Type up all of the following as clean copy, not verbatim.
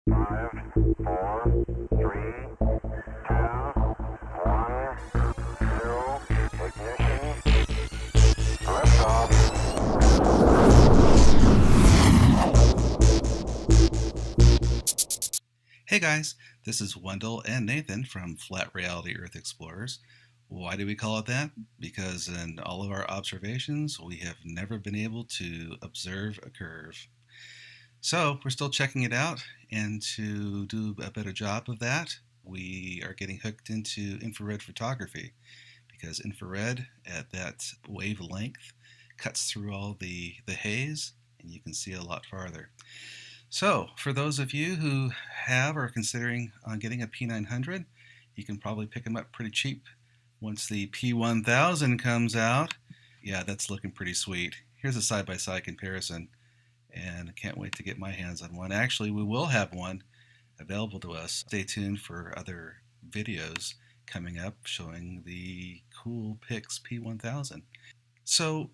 5, 4, 3, 2, 1, 0, ignition, liftoff. Hey guys, this is Wendell and Nathan from Flat Reality Earth Explorers. Why do we call it that? Because in all of our observations, we have never been able to observe a curve. So we're still checking it out, and to do a better job of that, we are getting hooked into infrared photography, because infrared at that wavelength cuts through all the haze, and you can see a lot farther. So, for those of you who have or are considering on getting a P900, you can probably pick them up pretty cheap once the P1000 comes out. Yeah, that's looking pretty sweet. Here's a side-by-side comparison, and I can't wait to get my hands on one. Actually, we will have one available to us. Stay tuned for other videos coming up showing the cool Pix P1000. So,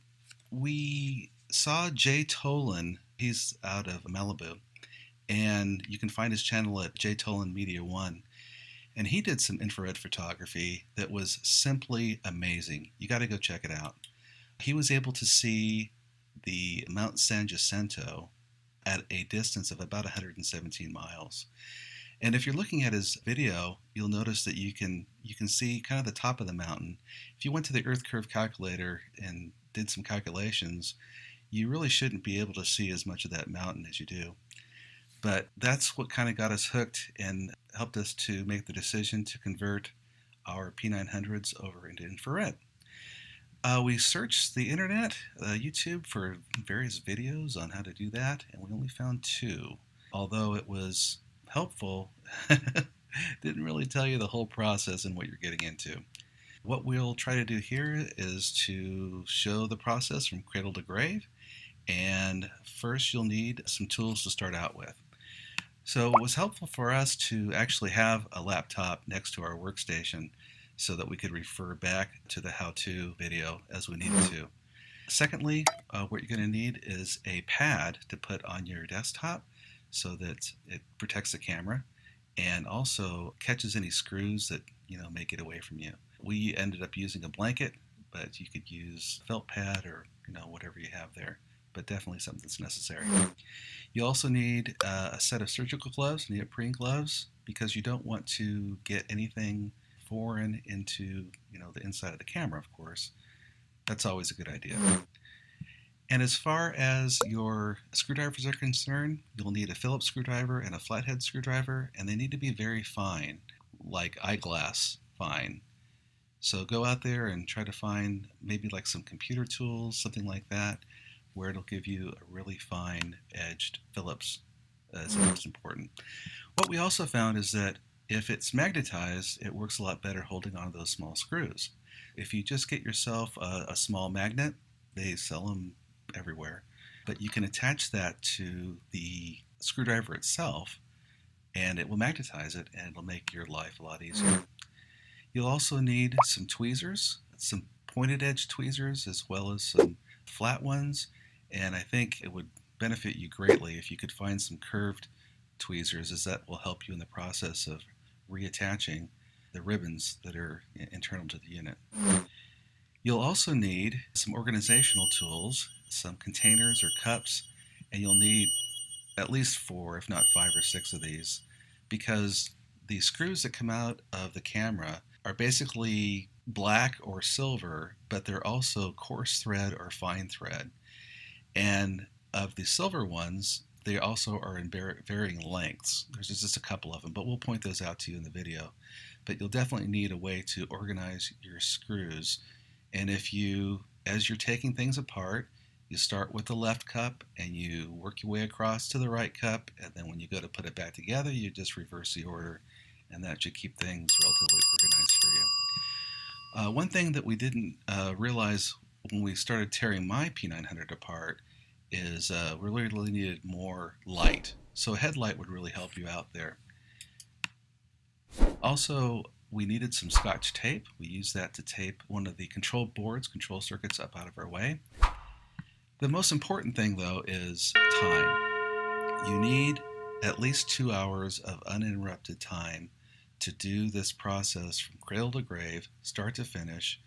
we saw Jay Tolan. He's out of Malibu, and you can find his channel at Jay Tolan Media 1. And he did some infrared photography that was simply amazing. You got to go check it out. He was able to see the Mount San Jacinto at a distance of about 117 miles. And if you're looking at his video, you'll notice that you can see kind of the top of the mountain. If you went to the Earth Curve calculator and did some calculations, you really shouldn't be able to see as much of that mountain as you do. But that's what kind of got us hooked and helped us to make the decision to convert our P900s over into infrared. We searched the internet, YouTube, for various videos on how to do that, and we only found 2. Although it was helpful, didn't really tell you the whole process and what you're getting into. What we'll try to do here is to show the process from cradle to grave, and first you'll need some tools to start out with. So it was helpful for us to actually have a laptop next to our workstation so that we could refer back to the how-to video as we needed to. Secondly, what you're going to need is a pad to put on your desktop so that it protects the camera and also catches any screws that may get away from you. We ended up using a blanket, but you could use a felt pad or whatever you have there, but definitely something that's necessary. You also need a set of surgical gloves, neoprene gloves, because you don't want to get anything foreign into the inside of the camera, of course. That's always a good idea. And as far as your screwdrivers are concerned, you'll need a Phillips screwdriver and a flathead screwdriver, and they need to be very fine, like eyeglass fine. So go out there and try to find maybe like some computer tools, something like that, where it'll give you a really fine edged Phillips is the most important. What we also found is that if it's magnetized, it works a lot better holding on to those small screws. If you just get yourself a small magnet, they sell them everywhere, but you can attach that to the screwdriver itself and it will magnetize it and it'll make your life a lot easier. You'll also need some tweezers, some pointed edge tweezers as well as some flat ones, and I think it would benefit you greatly if you could find some curved tweezers, as that will help you in the process of reattaching the ribbons that are internal to the unit. You'll also need some organizational tools, some containers or cups, and you'll need at least 4, if not 5 or 6 of these, because the screws that come out of the camera are basically black or silver, but they're also coarse thread or fine thread. And of the silver ones, they also are in varying lengths. There's just a couple of them, but we'll point those out to you in the video. But you'll definitely need a way to organize your screws. And if you, as you're taking things apart, you start with the left cup and you work your way across to the right cup, and then when you go to put it back together, you just reverse the order, and that should keep things relatively organized for you. One thing that we didn't realize when we started tearing my P900 apart is we really needed more light. So a headlight would really help you out there. Also, we needed some Scotch tape. We used that to tape one of the control boards, control circuits up out of our way. The most important thing, though, is time. You need at least 2 hours of uninterrupted time to do this process from cradle to grave, start to finish,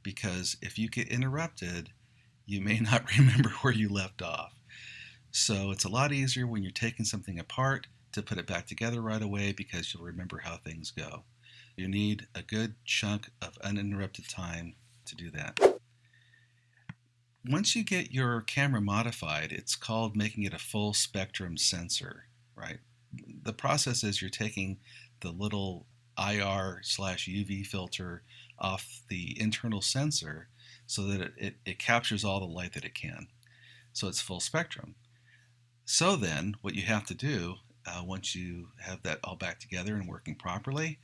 because if you get interrupted, you may not remember where you left off. So it's a lot easier when you're taking something apart to put it back together right away because you'll remember how things go. You need a good chunk of uninterrupted time to do that. Once you get your camera modified, it's called making it a full spectrum sensor, right? The process is you're taking the little IR/UV filter off the internal sensor so that it captures all the light that it can. So it's full spectrum. So then what you have to do once you have that all back together and working properly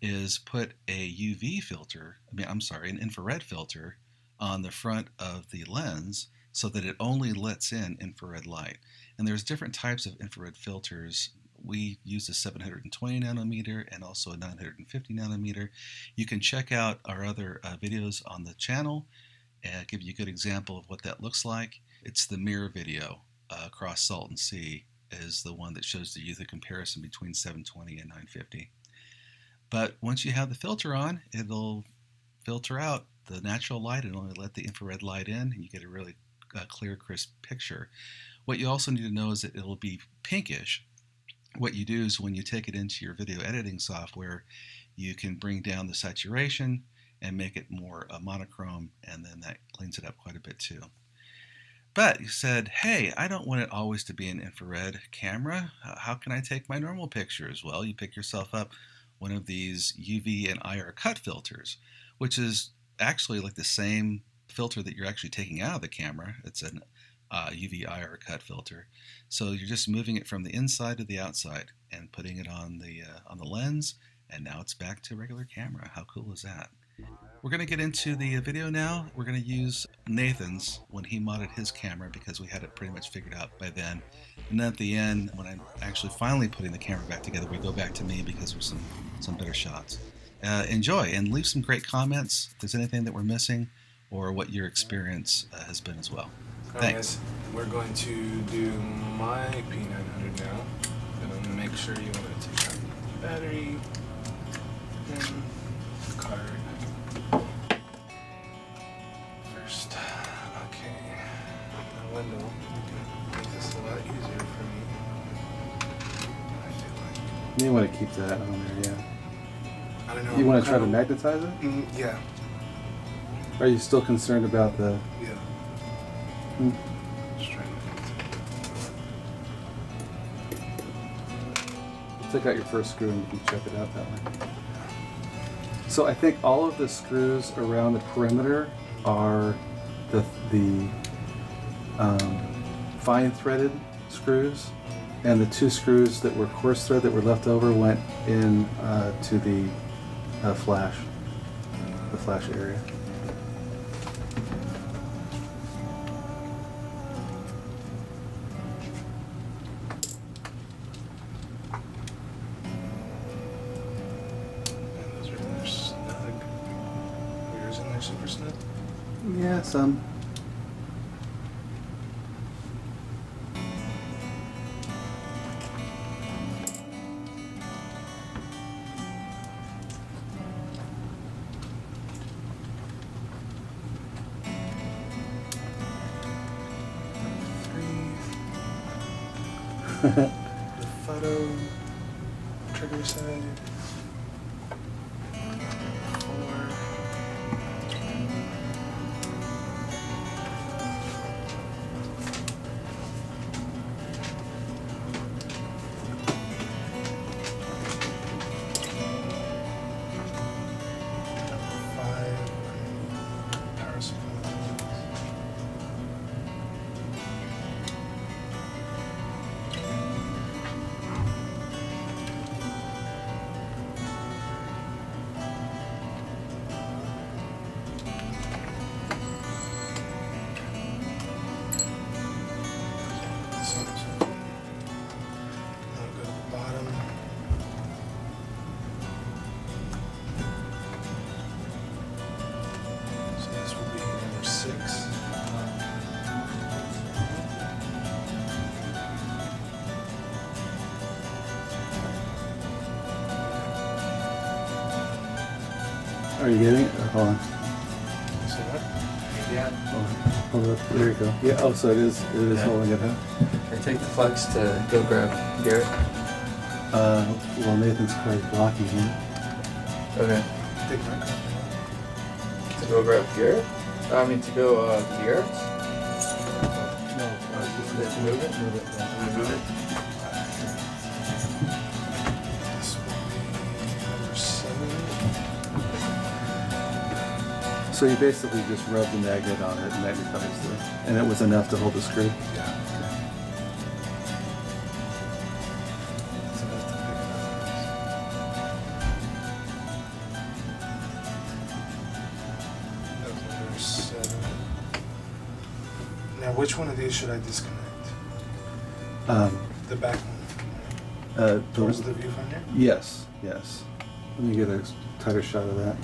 is put a UV filter, an infrared filter on the front of the lens so that it only lets in infrared light. And there's different types of infrared filters. We use a 720 nanometer and also a 950 nanometer. You can check out our other videos on the channel and give you a good example of what that looks like. It's the mirror video across Salton Sea is the one that shows you the comparison between 720 and 950. But once you have the filter on, it'll filter out the natural light and only let the infrared light in, and you get a really clear, crisp picture. What you also need to know is that it'll be pinkish. What you do is when you take it into your video editing software, you can bring down the saturation and make it more monochrome, and then that cleans it up quite a bit too. But you said, hey, I don't want it always to be an infrared camera. How can I take my normal pictures? Well, you pick yourself up one of these UV and IR cut filters, which is actually like the same filter that you're actually taking out of the camera. It's an UV IR cut filter. So you're just moving it from the inside to the outside and putting it on the lens, and now it's back to regular camera. How cool is that? We're going to get into the video now. We're going to use Nathan's when he modded his camera because we had it pretty much figured out by then. And then at the end, when I'm actually finally putting the camera back together, we go back to me because there's some better shots. Enjoy and leave some great comments if there's anything that we're missing or what your experience has been as well. Thanks. We're going to do my P900 now. I'm going to make sure you want to take out the battery and the card first. Okay. Now window, you can make this a lot easier for me. I feel like. You want to keep that on there, yeah. I don't know. You want to try to magnetize it? Yeah. Are you still concerned about the... Yeah. Hmm. Just trying to Take out your first screw and you can check it out that way. So I think all of the screws around the perimeter are the fine threaded screws, and the two screws that were coarse thread that were left over went in to the flash area. super snug? Yeah, some. The photo trigger side. 4. Power supply. Are you getting it? Hold on. So what? Yeah. Hold up. There you go. Yeah. Oh, so it is Yeah. holding it, huh? Or take the flex to go grab Garrett. Well, Nathan's car is blocking him. Okay. Take my car. To go grab Garrett? I mean, to go Garrett's? No, Let's move it. Move it. Yeah. Move it. This will be number 7. So you basically just rub the magnet on it and magnetize the, and it was enough to hold the screw. Yeah. So that's the big that was number 7. Now, which one of these should I disconnect? The back one. Towards the viewfinder? Yes, yes. Let me get a tighter shot of that.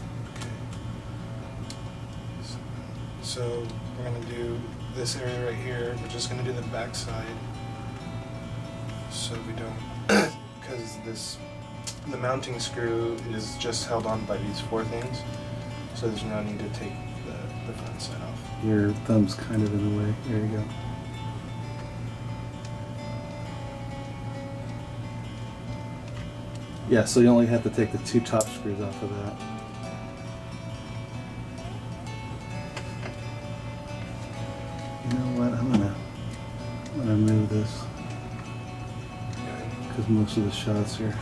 So we're going to do this area right here. We're just going to do the back side. So we don't, because the mounting screw is just held on by these 4 things. So there's no need to take the front side off. Your thumb's kind of in the way. There you go. Yeah, so you only have to take the 2 top screws off of that. You know what? I'm gonna move this because most of the shots are.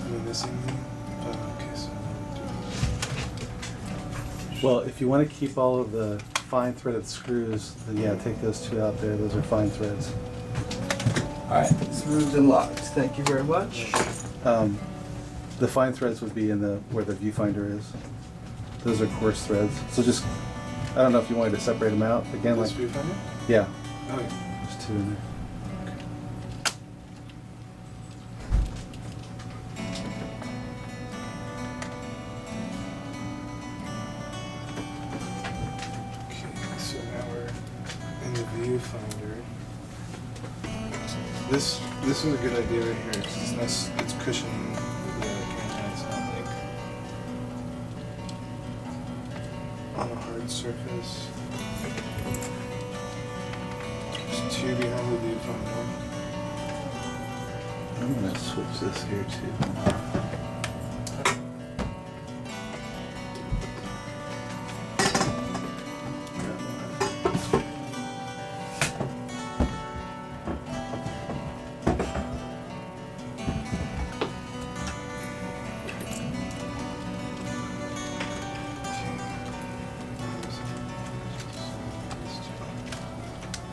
Am I missing anything? Okay, so Well, if you want to keep all of the fine threaded screws, then yeah, take those 2 out there. Those are fine threads. Alright, smooth and locked. Thank you very much. The fine threads would be in the where the viewfinder is. Those are coarse threads. So just, I don't know if you wanted to separate them out again. this Like, viewfinder? yeah, Oh yeah. there's 2 in there. Okay, so now we're in the viewfinder. This is a good idea right here. 'Cause it's nice. It's cushioning the camera. It's not like on a hard surface. There's 2 behind the viewfinder. I'm gonna switch this here too.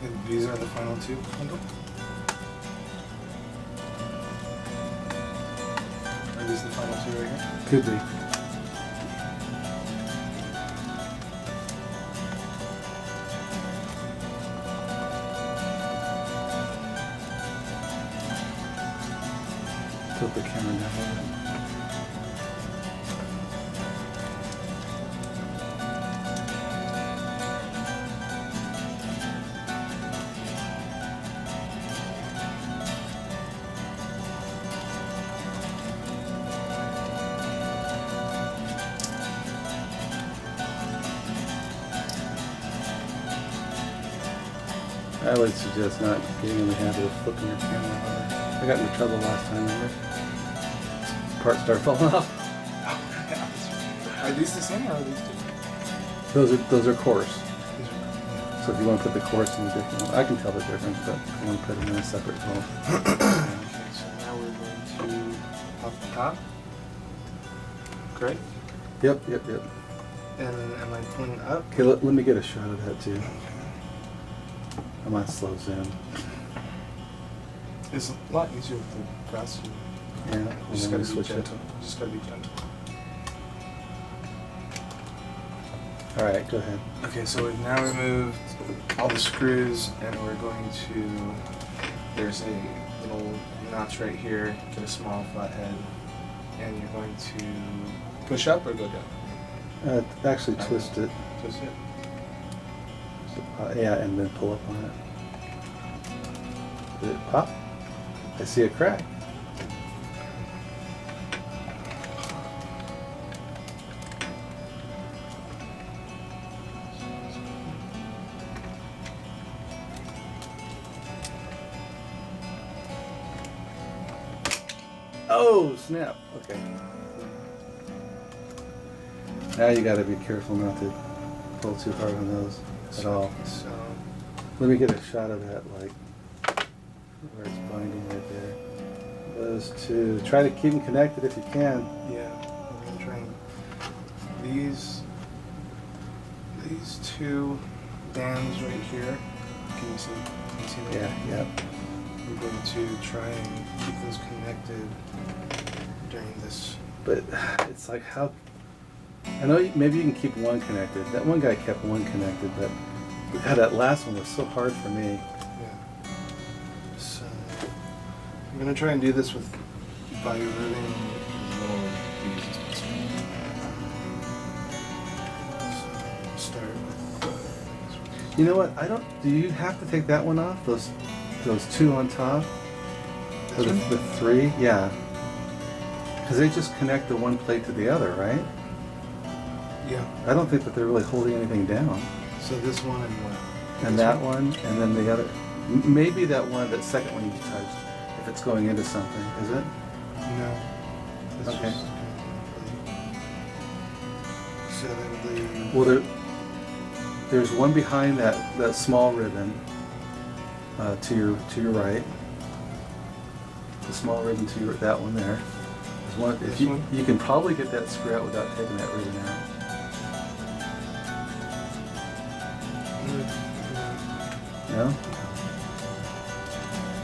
And these are the final 2, Wendell? Are these the final 2 right here? Could be. Tilt the camera down a little bit. I would suggest not getting in the habit of flipping your camera over. I got into trouble last time, remember? Parts start falling off. Are these the same or are these different? Those are coarse. These are, So if you want to put the coarse in a different one, I can tell the difference, but I want to put them in a separate hole. Okay, so now we're going to off the top. Correct? Yep. And am I pulling up? Okay, let me get a shot of that too. I'm on slow zoom. It's a lot easier with the press. Yeah, You just I'm gotta gonna be switch it. gentle. Just gotta be gentle. All right, go ahead. Okay, so we've now removed all the screws and we're going to, there's a little notch right here, get a small flathead, and you're going to push up or go down? Actually twist it. Twist it. Yeah, and then pull up on it. Did it pop? I see a crack. Oh, snap. Okay. Now you gotta be careful not to pull too hard on those at all. So, Let me get a shot of that, like, where it's binding right there. Those two. Try to keep them connected if you can. yeah, I'm gonna try and these two bands right here. Can you see? Can you see that? Yeah, yeah. We're going to try and keep those connected during this. But it's like how... I know maybe you can keep one connected. That one guy kept one connected, but God, that last one was so hard for me. Yeah. So I'm gonna try and do this with by removing as little of these as possible. So start with. You know what? I don't... Do you have to take that one off? Those two on top? Or This one? the three? Yeah. Because they just connect the one plate to the other, right? Yeah. I don't think that they're really holding anything down. So this one and what? And This that one, and then the other. Maybe that one, that second one you touched, if it's going into something, is it? No. It's Okay. just complete. So that would leave. Well, there's one behind that small ribbon to your right. The small ribbon to that one there. There's one. If This you one? you can probably get that screw out without taking that ribbon out. No?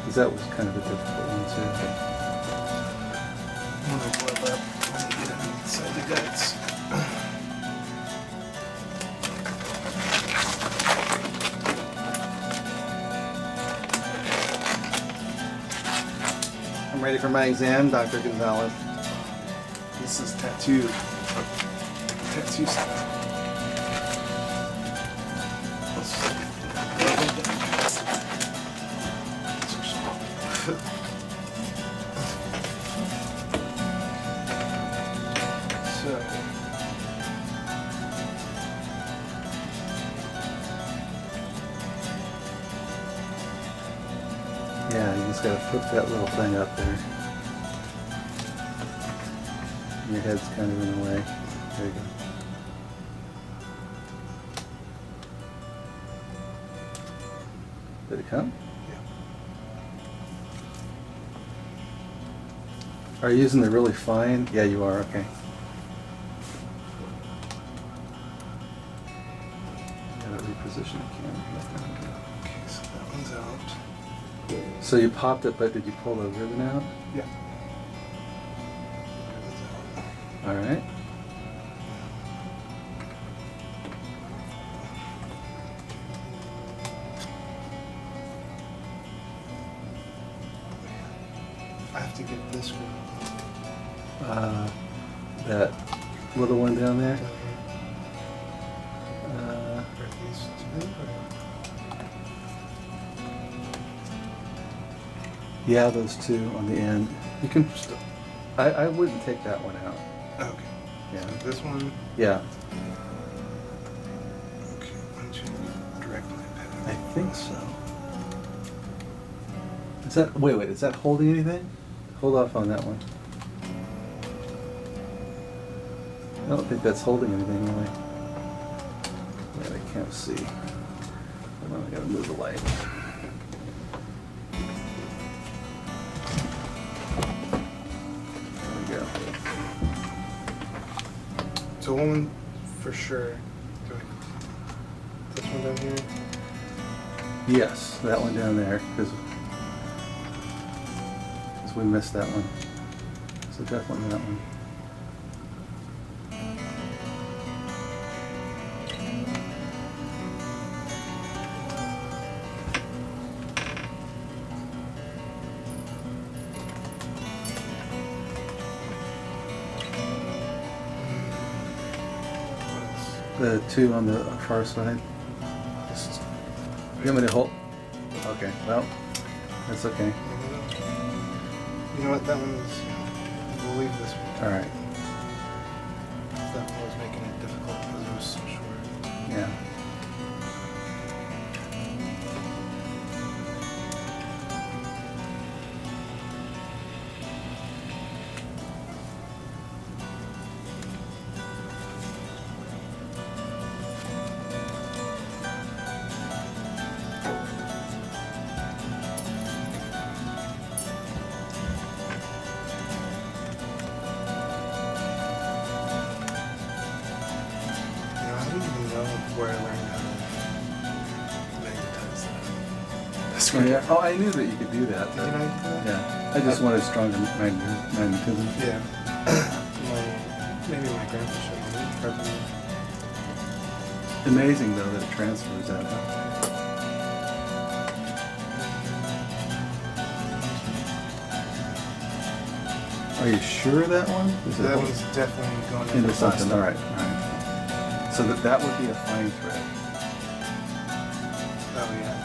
Because that was kind of a difficult one too. I'm gonna blow up when you get inside the guts. I'm ready for my exam, Dr. Gonzalez. This is tattoo stuff. So, Yeah, you just gotta flip that little thing up there. Your head's kind of in the way. There you go. Did it come? yeah. Are you using the really fine? Yeah, you are, okay. Gotta reposition the camera. Okay, so that one's out. So you popped it, but did you pull the ribbon out? Yeah. Ribbon's out. All right. I have to get this one That little one down there. down here. Or these two, or- Yeah, those two on the end. You can. I wouldn't take that one out. Okay. Yeah. So this one. Yeah. Okay. Why don't you direct my I pen? think so. Is that wait? Is that holding anything? Hold off on that one. I don't think that's holding anything really. Yeah, I can't see. Hold on, I gotta move the light. There we go. So one for sure. Do I this one down here? Yes, that one down there, because we missed that one. So definitely that one. What else? The two on the far side. This is You want me to hold? Okay, well, that's okay. You know what? That one's. We'll leave this one. All right. That one was making it difficult because it was so short. Yeah. I don't even know where I learned how to magnetize that. Oh, yeah. Oh, I knew that you could do that. Did but- you know you could do that? Yeah. I just wanted stronger magnetism. Yeah. Maybe my grandpa showed me. Probably. Amazing though that it transfers that. Are you sure that one? Is it That one's definitely going into the something? plastic. All right. So that would be a fine thread. Oh yeah.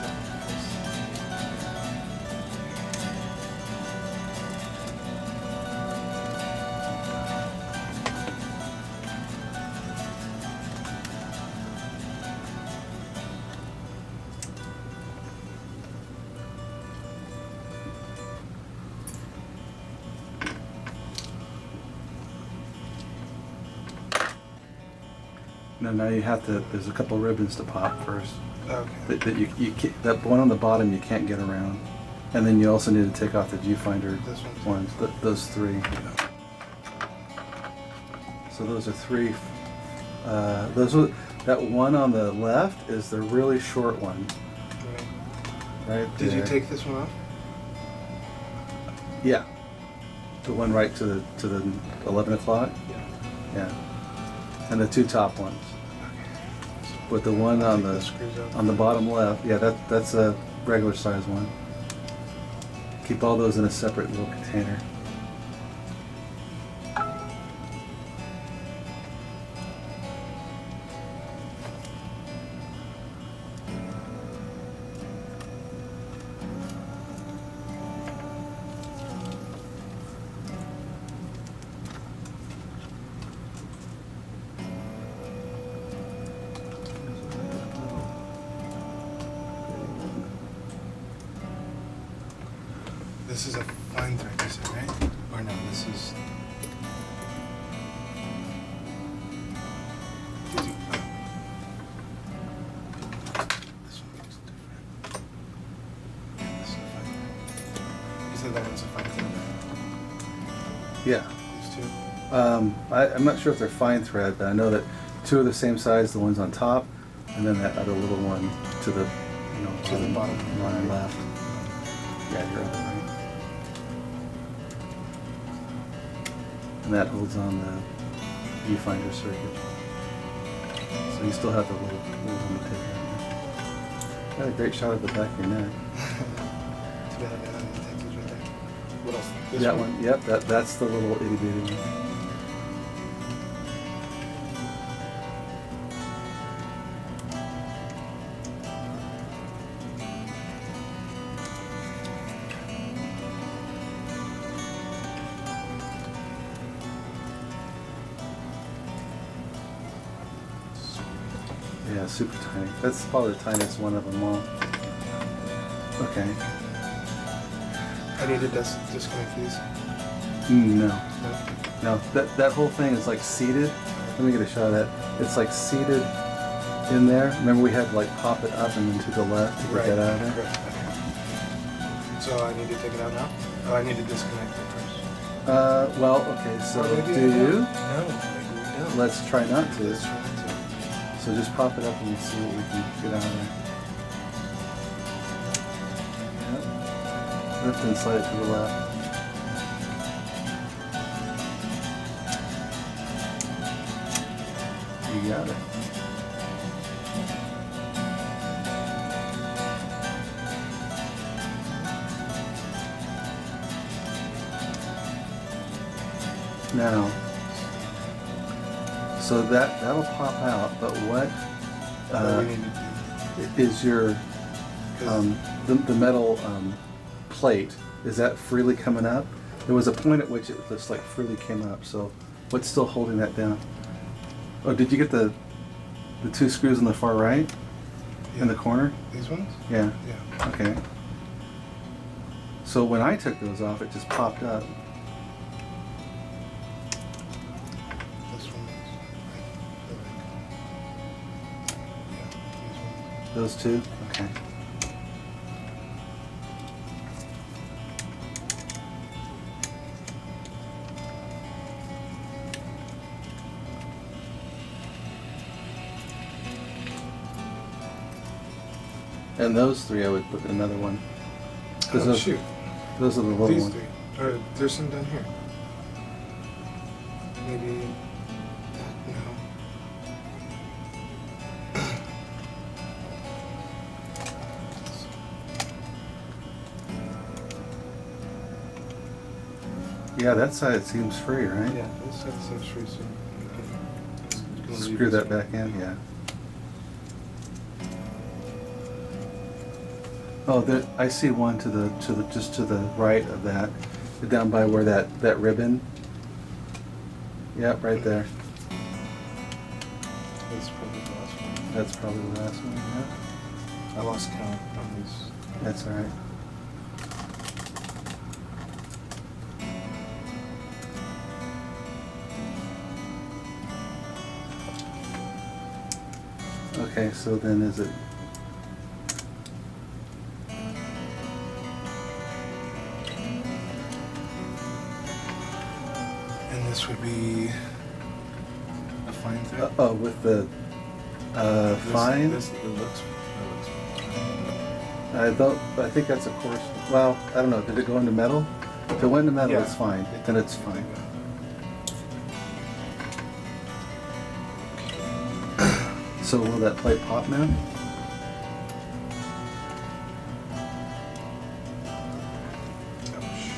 Now you have to. There's a couple ribbons to pop first. Okay. That you can't, that one on the bottom you can't get around, and then you also need to take off the viewfinder This one too. ones. Those three. So those are three. That one on the left is the really short one, right Did you there. take this one off? Yeah. The one right to the 11 o'clock. Yeah. Yeah. And the two top ones. But the one on Take the screws out. on the bottom left, yeah, that's a regular size one. Keep all those in a separate little container. This is a fine thread, you said, right? Or no, this is. Did you- oh. This one looks different. Yeah, this is a fine thread. You said that one's a fine thread, right? Yeah. These two? I'm not sure if they're fine thread, but I know that two are the same size, the ones on top, and then that other little one to the, To the bottom. on the left. Yeah, you're right. And that holds on the viewfinder circuit. So you still have the little on the tip right there. Got a great shot of the back of your neck. Too bad I got on the Texas right there. What else? This That one, yep, that's the little itty bitty one. Yeah, super tiny. That's probably the tiniest one of them all. Okay. I need to disconnect these. No. No? No, that whole thing is like seated. Let me get a shot at it. It's like seated in there. Remember we had to like pop it up and then to the left to get that out of there? Right. Okay. So I need to take it out now? Oh, I need to disconnect it first. Well, okay, so Or maybe do I don't. you? No, maybe we don't. Let's try not to. Let's try not to. So just pop it up and we'll see what we can get out of there. Yep. Lift and slide it to the left. You got it. Now, so that'll pop out, but what What do we need to do? is your The metal plate, is that freely coming up? There was a point at which it just like freely came up, so what's still holding that down? Oh, did you get the two screws on the far right? In the corner? These ones? Yeah. Yeah. Okay. So when I took those off, it just popped up. This one is, I feel like, yeah, these ones. Those two? Okay. And those three I would put in another one. 'Cause Oh, those, shoot. those are the little These ones. three. Or there's some down here. Maybe that, no. Yeah, that side seems free, right? Yeah, this side seems free, so you can leave Screw this that one. back in, yeah. Oh, there, I see one just to the right of that, down by where that ribbon. Yep, right there. That's probably the last one. That's probably the last one. Yeah. I lost count on these. That's all right. Okay, so then is it? And this would be a fine thread. Oh, with the fine. It looks. I think that's a coarse. Well, I don't know. Did it go into metal? If it went into metal, Yeah. it's fine. Then it's fine. So will that plate pop now? Ouch.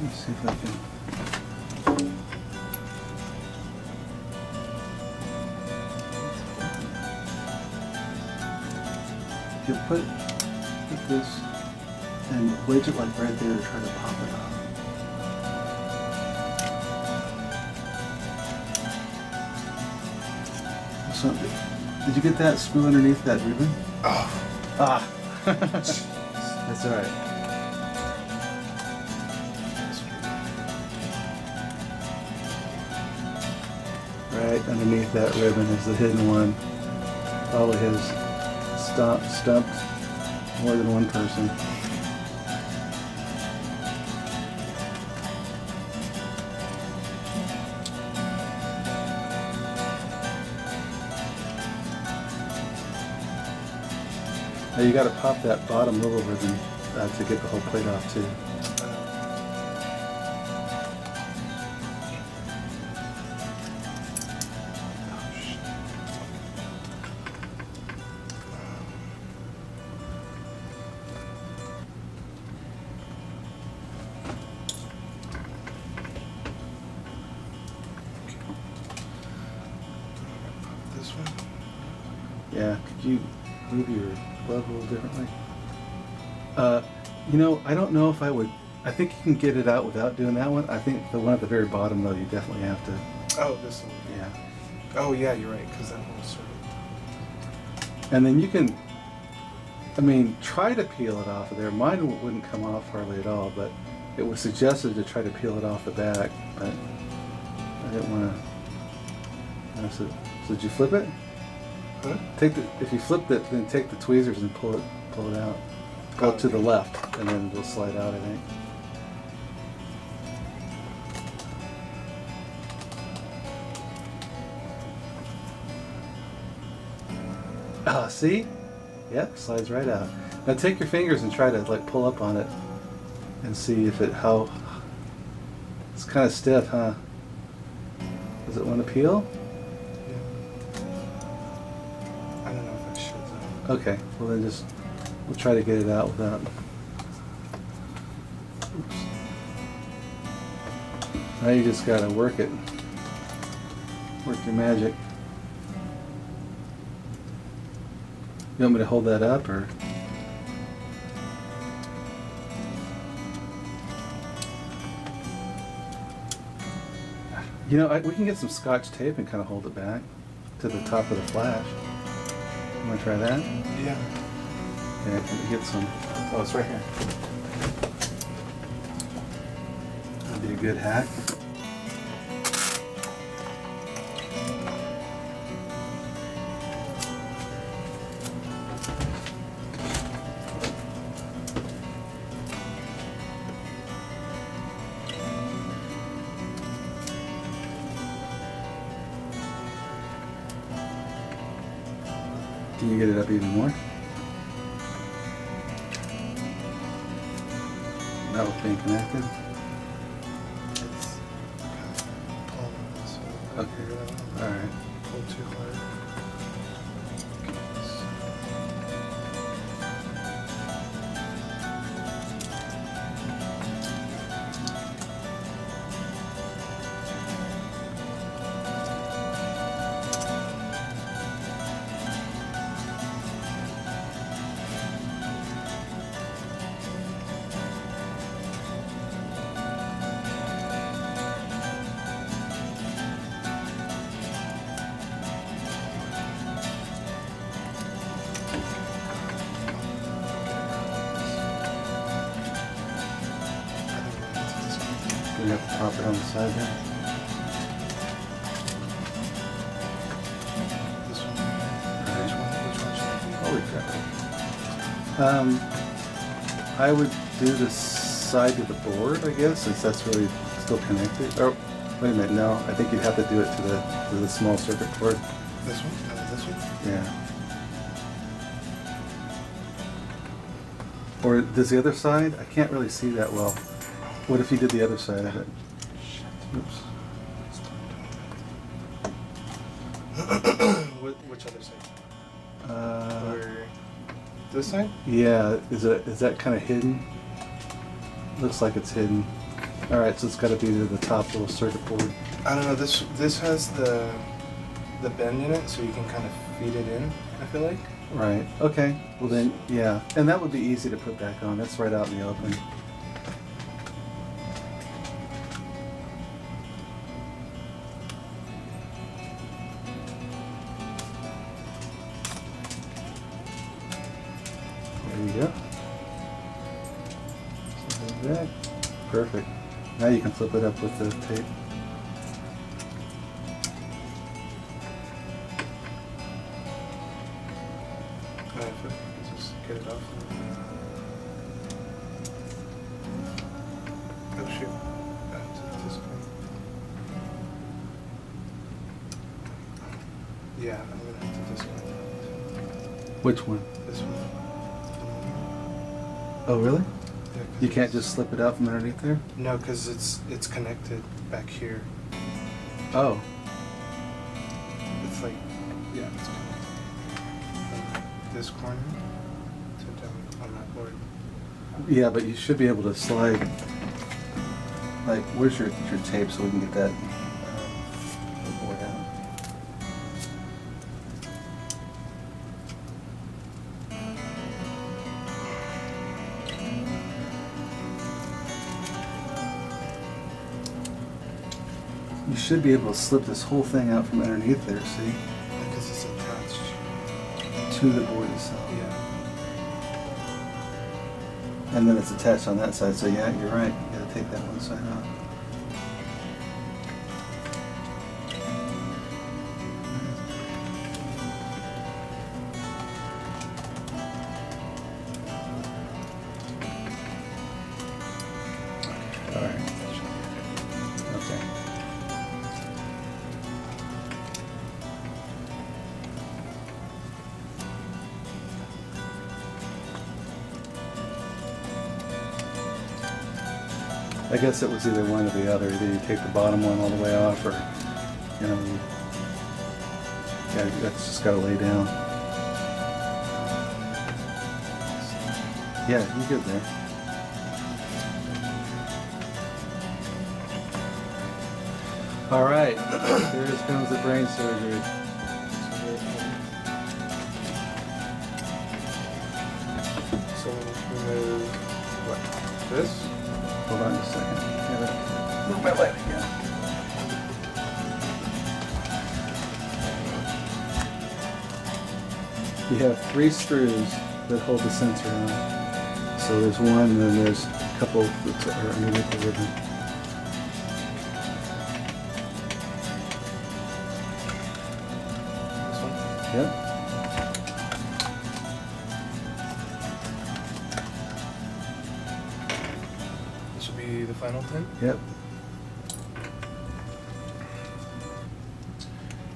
Let's see if I can. If you put this and wedge it like right there to try to pop it out. So, did you get that screw underneath that ribbon? Oh. Ah! That's alright. Right underneath that ribbon is the hidden one. Probably has stumped more than one person. Now you got to pop that bottom little ribbon to get the whole plate off too. This one. Yeah, could you move your glove a little differently? You know, I don't know if I would. I think you can get it out without doing that one. I think the one at the very bottom, though, you definitely have to. Oh, this one. Yeah. Oh, yeah, you're right, because that one was sort of. And then you can, I mean, try to peel it off of there. Mine wouldn't come off hardly at all, but it was suggested to try to peel it off the back, but I didn't want to. So did you flip it? Huh? If you flipped it, then take the tweezers and pull it out. Go to the left, and then it'll slide out, I think. Ah, see? Yep, slides right out. Now take your fingers and try to like pull up on it and see if how. It's kind of stiff, huh? Does it want to peel? Yeah. I don't know if I should though. Okay, well then we'll try to get it out without. Oops. Now you just gotta work it. Work your magic. You want me to hold that up or? You know, we can get some Scotch tape and kind of hold it back to the top of the flash. You want to try that? Yeah. Yeah, can we get some? Oh, it's right here. That'd be a good hack. Can you get it up even more? That was being connected. It's kind of pulling on this one. Okay. All right. Pull too hard. We have to pop it on the side there. This one. Which one should I Holy crap. I would do the side of the board, I guess, since that's really still connected. Oh, wait a minute, no. I think you'd have to do it to the small circuit board. do? This one? This one? Yeah. Or does the other side? I can't really see that well. What if you did the other side of it? Oops. Which other side? Uh, Or this side? yeah, is that kind of hidden? Looks like it's hidden. All right, so it's got to be to the top little circuit board. I don't know. This has the bend in it, so you can kind of feed it in. I feel like. Right. Okay. Well then, yeah, and that would be easy to put back on. That's right out in the open. There you go. So there's that. Perfect. Now you can flip it up with the tape. Just get it off. Oh shoot. Back to this one. Yeah, I'm gonna have to disconnect Which one? this one. Oh, really? Yeah, 'cause You can't it's- just slip it out from underneath there? No, because it's connected back here. Oh. It's like, yeah, it's connected from this corner to down on that board. Yeah, but you should be able to slide. Like, where's your tape so we can get that board out? You should be able to slip this whole thing out from underneath there, see? Because it's attached. To the board itself. Yeah. And then it's attached on that side, so yeah, you're right. You gotta take that one side out. Alright. Okay. I guess it was either one or the other. Either you take the bottom one all the way off, or yeah, that's just gotta lay down. Yeah, you're good there. All right, here comes the brain surgery. So we remove what? This? Hold on just a second. Gotta move my leg again. You have 3 screws that hold the sensor on. So there's one, and then there's a couple that are underneath the ribbon. This one? Yep. This will be the final 10? Yep.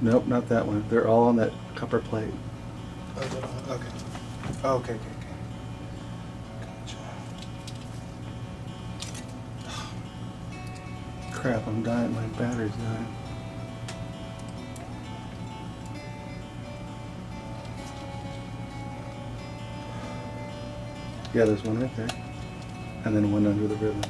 Nope, not that one. They're all on that copper plate. Oh, okay. Okay, okay, okay. Gotcha. Crap, I'm dying. My battery's dying. Yeah, there's one right there. And then one under the ribbon.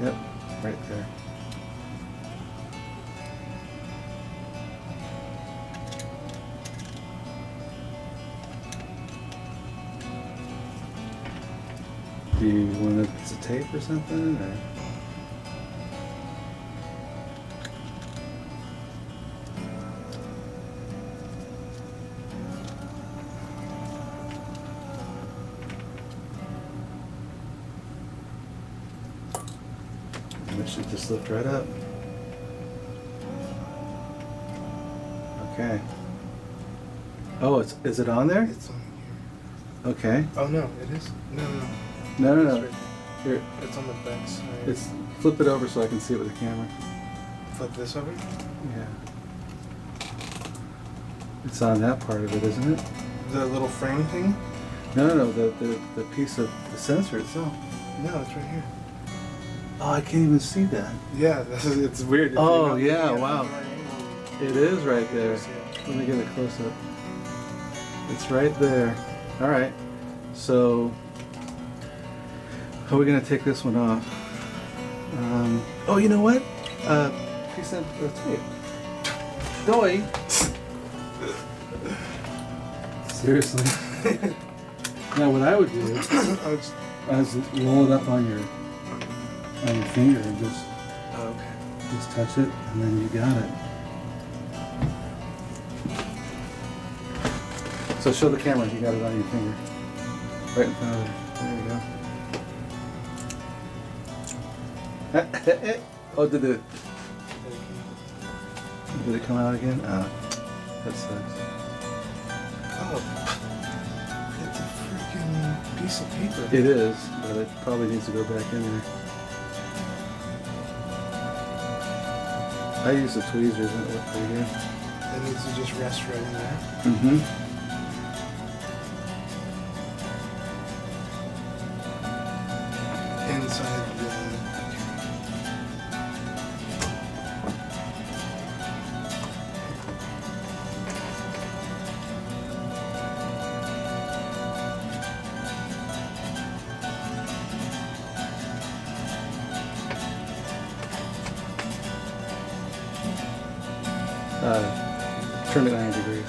Yep, right there. Do you want a piece of tape or something? Or? It should just lift right up. Okay. Oh, is it on there? It's on here. Okay. Oh no, it is? No, no, no. No, no, It's no. right Here, It's on the back side. it's flip it over so I can see it with the camera. Flip this over? Yeah. It's on that part of it, isn't it? The little frame thing? No, no, no. The piece of the sensor itself. No, it's right here. Oh, I can't even see that. Yeah, it's weird. If Oh, you're not yeah, looking at wow. the right angle. It is right there. Yeah. Let me get a close up. It's right there. All right. So, how are we gonna take this one off? Oh, you know what? Piece of tape. Doy. Seriously. Now, what I would do Oh, it's- is roll it up on your finger and just oh, okay. just touch it, and then you got it. So show the camera you got it on your finger. Right in front of it. There you go. Oh, did it come out again? That sucks. Oh, it's a freaking piece of paper. It is, but it probably needs to go back in there. I use the tweezers and it looked pretty good. It needs to just rest right in there. Mm-hmm. Inside the... Turn it 90 degrees.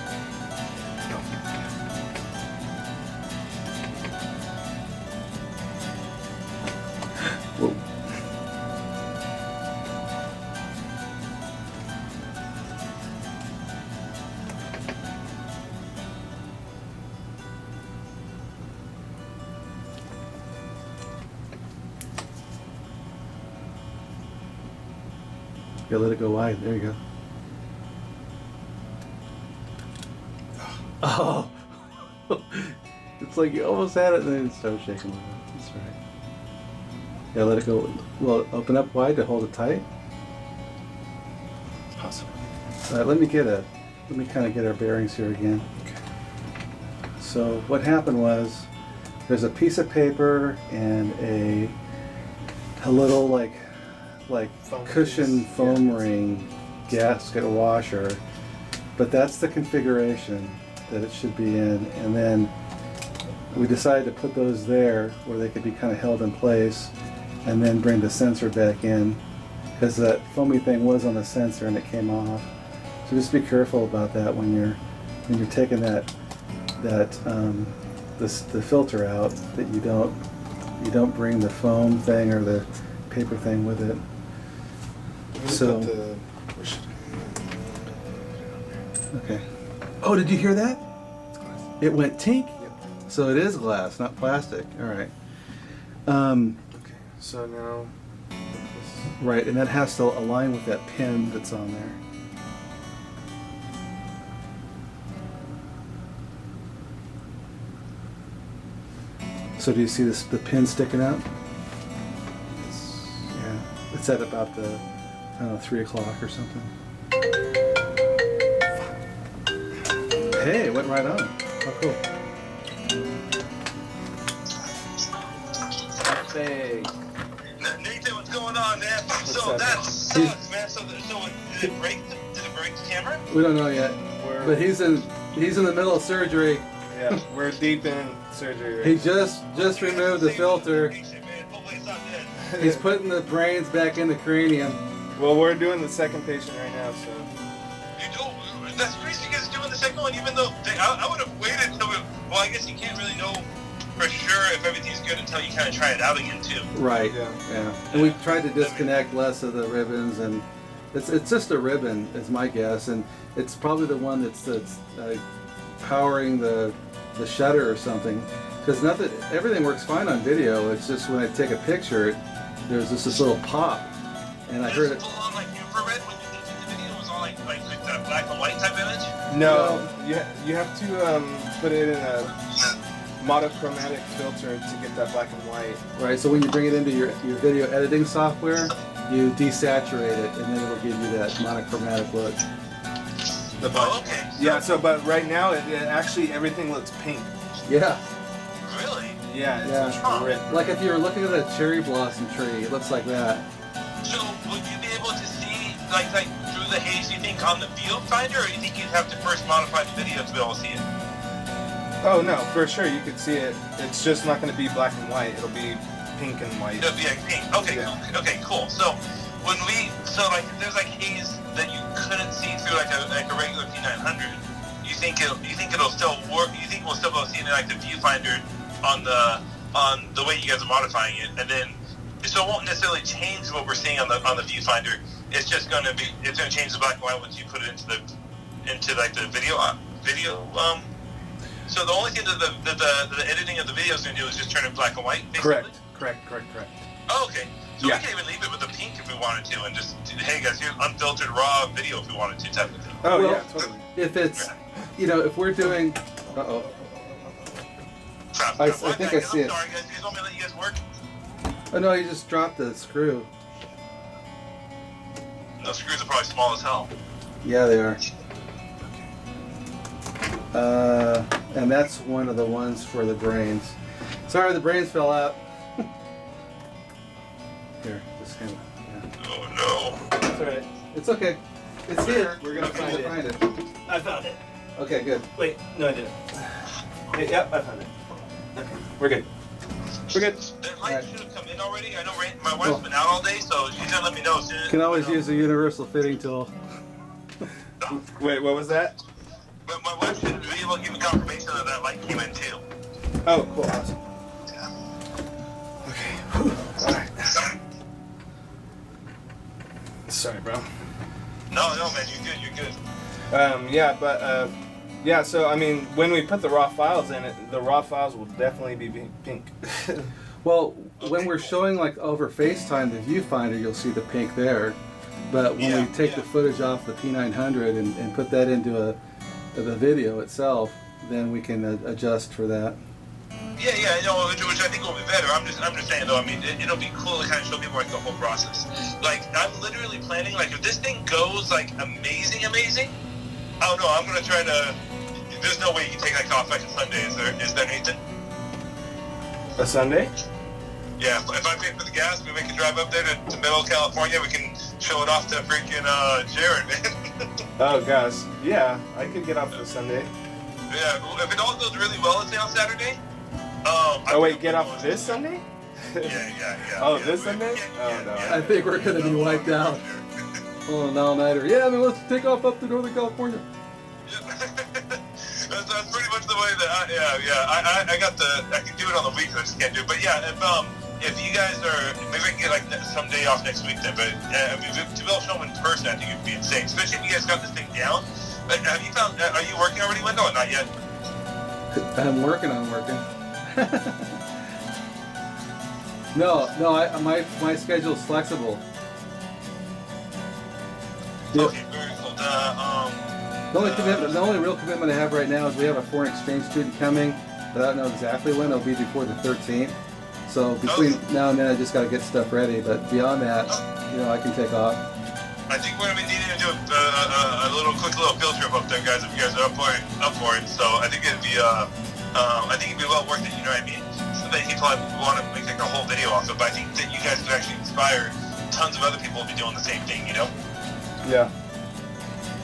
Whoa. Yeah, let it go wide. There you go. Oh, it's like you almost had it and then it started shaking. That's right. Yeah, let it go. Well, open up wide to hold it tight. Possibly. All right, let me kind of get our bearings here again. Okay. So what happened was, there's a piece of paper and a little like Foam cushion piece. foam Yeah. ring gasket washer, but that's the configuration. that it should be in, and then we decided to put those there where they could be kind of held in place, and then bring the sensor back in, because that foamy thing was on the sensor and it came off. So just be careful about that when you're taking the filter out, that you don't bring the foam thing or the paper thing with it. So okay. Oh, did you hear that? It went tink. Yep. So it is glass, not plastic. All right. Okay, so now. Right, and that has to align with that pin that's on there. So do you see the pin sticking out? Yeah, it's at about the 3 o'clock or something. Hey, it went right on. Oh, cool. Hey. Nathan, what's going on, man? So up? that sucks, man. So did it break the camera? We don't know yet, but he's in the middle of surgery. Yeah, we're deep in surgery right He just removed the filter. Hopefully it's not dead. now. He's putting the brains back in the cranium. Well, we're doing the second patient right now, so. That's crazy you guys are doing the second one, even though I would have waited until well, I guess you can't really know for sure if everything's good until you kind of try it out again, too. Right. Yeah. And we tried to disconnect less of the ribbons, and it's just a ribbon, is my guess, and it's probably the one that's powering the shutter or something. Because everything works fine on video. It's just when I take a picture, there's just this little pop, and I heard it. Full on like infrared when you did the video was all like that black and white type image. No, you have to put it in a monochromatic filter to get that black and white. Right. So when you bring it into your video editing software, you desaturate it, and then it'll give you that monochromatic look. Okay. Yeah. So, but right now, it actually everything looks pink. Yeah. Really? Yeah. It's Huh. red. Like if you were looking at a cherry blossom tree, it looks like that. So would you be able to see like through the haze, you think, on the viewfinder, or you think you'd have to first modify the video to be able to see it? Oh no, for sure you could see it. It's just not going to be black and white. It'll be pink and white. It'll be like pink. Okay, Yeah. cool. Okay, cool. So if there's like haze that you couldn't see through like a regular P900, you think it'll still work? You think we'll still be able to see it in like the viewfinder on the way you guys are modifying it, and then so it won't necessarily change what we're seeing on the viewfinder. It's just going to change the black and white once you put it into like the video. So the only thing that the editing of the video is going to do is just turn it black and white, basically? Correct. Oh, okay. So Yeah. we can even leave it with the pink if we wanted to, and just, hey guys, here's unfiltered raw video if we wanted to, type of thing. Oh Well, yeah, totally. If it's, if we're doing, uh-oh. Crap. I think I see it. I'm sorry guys, you guys want me to let you guys work? Oh no, you just dropped the screw. Those screws are probably small as hell. Yeah, they are. And that's one of the ones for the brains. Sorry, the brains fell out. Here, just hand it. Yeah. Oh no. That's alright. It's okay. It's here. We're gonna find it. I found it. Okay, good. Wait, no, I didn't. Yep, I found it. Okay, we're good. We're good. That light Alright. should have come in already. I know my wife's been out all day, so she's gonna let me know as soon as. You can always use a universal fitting tool. Wait, what was that? But my wife should be able to give me confirmation that light came in too. Oh, cool. Awesome. Okay. Alright. Sorry, bro. No, man, you're good. So I mean, when we put the raw files in it, the raw files will definitely be pink. Well, when we're showing like over FaceTime the viewfinder, you'll see the pink there. But when we take the footage off the P900 and put that into the video itself, then we can adjust for that. Yeah, no, which I think will be better. I'm just saying though. I mean, it'll be cool to kind of show people like the whole process. Like, I'm literally planning, like, if this thing goes like amazing, I don't know. I'm gonna try to. There's no way you can take like off like a Sunday. Is there, Nathan? A Sunday? Yeah, if I pay for the gas, we can drive up there to Middle California. We can show it off to freaking Jared, man. Oh gosh, yeah, I could get off for Sunday. yeah, if it all goes really well, let's say on Saturday. Oh wait, get off this Sunday? Yeah. Oh, yeah, this Sunday? Oh no. I think we're gonna be wiped out. Oh, an all-nighter. Yeah, man, let's take off up to Northern California. Yeah. that's pretty much the way that I got I can do it on the weekends, I just can't do it. But yeah, if you guys are, maybe I can get like some day off next week then. But I mean, to be able to show them in person, I think it'd be insane. Especially if you guys got this thing down. But have you found? Are you working already, Wendell, or not yet? I'm working. No, my schedule's flexible. Yep. Okay, very cool. The only real commitment I have right now is we have a foreign exchange student coming, but I don't know exactly when. It'll be before the 13th. So between now and then, I just got to get stuff ready. But beyond that, I can take off. I think we're gonna be needing to do a quick little field trip up there, guys. If you guys are up for it. So I think it'd be well worth it. You know what I mean? So that he probably want to make like a whole video off it. But I think that you guys could actually inspire tons of other people to be doing the same thing. You know? Yeah.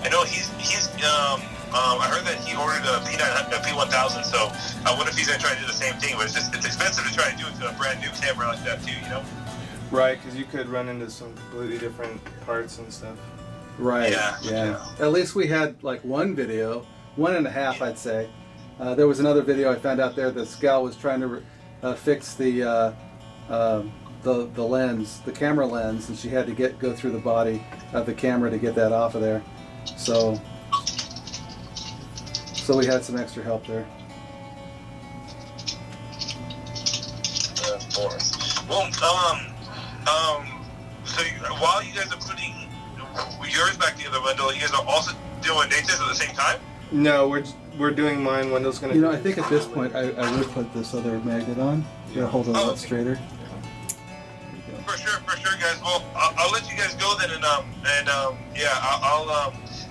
I know I heard that he ordered a P1000. So I wonder if he's gonna try to do the same thing. But it's expensive to try to do it to a brand new camera like that too. You know? Right, because you could run into some completely different parts and stuff. Right. Yeah. At least we had like one video, 1.5, I'd say. There was another video I found out there. This gal was trying to fix the lens, the camera lens, and she had to go through the body of the camera to get that off of there. So we had some extra help there. Of course. Well, so while you guys are putting yours back together, Wendell, you guys are also doing Nathan's at the same time? No, we're doing mine. Wendell's gonna. I think at this point I would put this other magnet on. Yeah, hold it a lot straighter. For sure, guys. Well, I'll let you guys go then,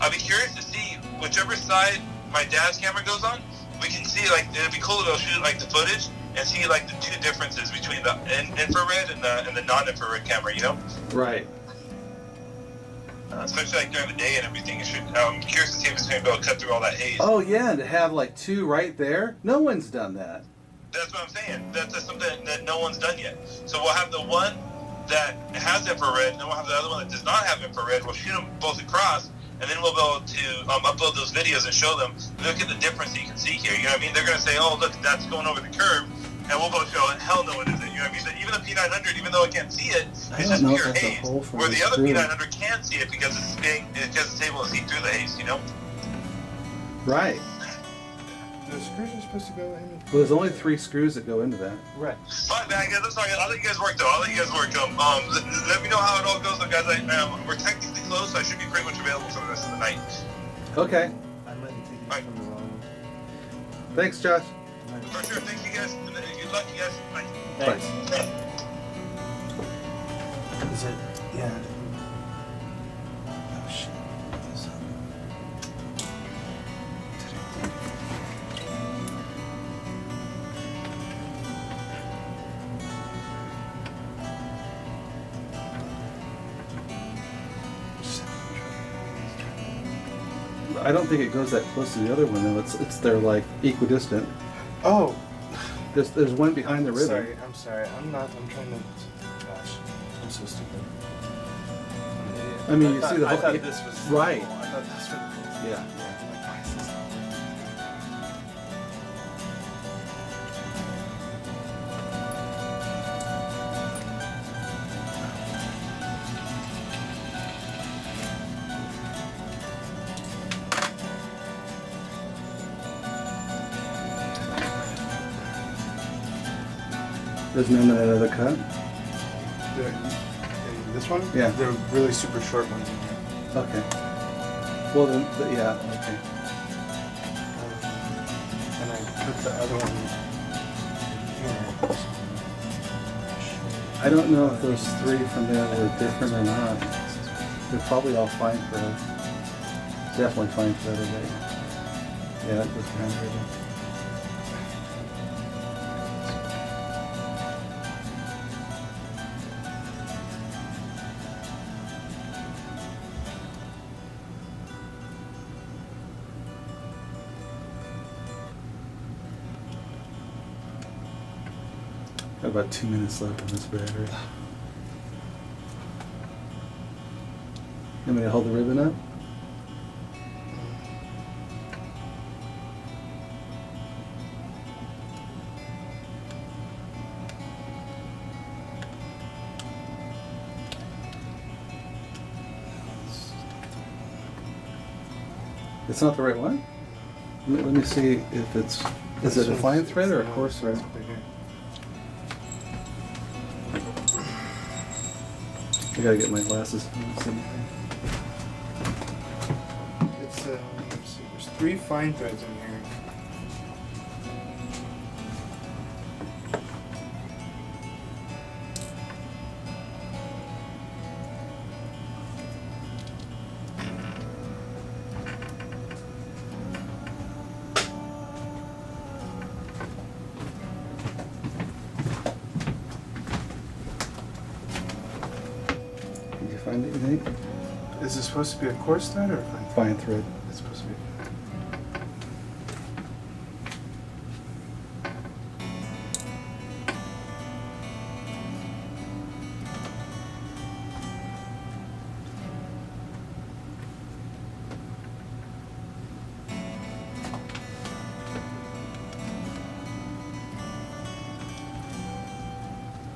I'll be curious to see whichever side my dad's camera goes on. We can see it'd be cool to shoot the footage and see the two differences between the infrared and the non-infrared camera. You know? Right. Especially during the day and everything. I'm curious to see if it's going to be able to cut through all that haze. Oh yeah, and to have two right there. No one's done that. That's what I'm saying. That's something that no one's done yet. So we'll have the one that has infrared, and then we'll have the other one that does not have infrared. We'll shoot them both across, and then we'll be able to upload those videos and show them. Look at the difference that you can see here. You know what I mean? They're going to say, "Oh, look, that's going over the curve," and we'll both show it. Hell no, it isn't. You know what I mean? So even the P900, even though I can't see it, it's just pure haze. Where the other P900 can see it because it's able to see through the haze. You know? Right. The screws are supposed to go in. Well, there's only 3 screws that go into that. Right. Fine, man, guys. I'm sorry. I'll let you guys work, though. Let me know how it all goes, though, guys. We're technically closed, so I should be pretty much available for the rest of the night. Okay. I might be taking Right. it from the wrong. Thanks, Josh. For sure. Thank you, guys. Good luck, you guys. Bye. Thanks. Bye. Is it? Yeah. Oh shit. This up. I don't think it goes that close to the other one though. They're equidistant. Oh. There's one behind the ribbon. I'm sorry. I'm trying to. Gosh, I'm so stupid. I'm an idiot. I mean, you see the I whole. thought this was. Right. Cool. I thought this was. Yeah. Why is this not- There's none of that other cut. In this one? Yeah. They're really super short ones in here. Okay. Well then, yeah. Okay. And I put the other one here. I don't know if those 3 from there were different or not. They're probably all fine for us. Definitely fine for everybody. Yeah, that goes behind the ribbon. Got about 2 minutes left on this battery. You want me to hold the ribbon up? It's not the right one? Let me see if it's... Is it a fine thread or a coarse thread? I gotta get my glasses. It's let's see, there's 3 fine threads in here. Did you find anything? Is this supposed to be a coarse thread or a fine thread? Fine thread. It's supposed to be.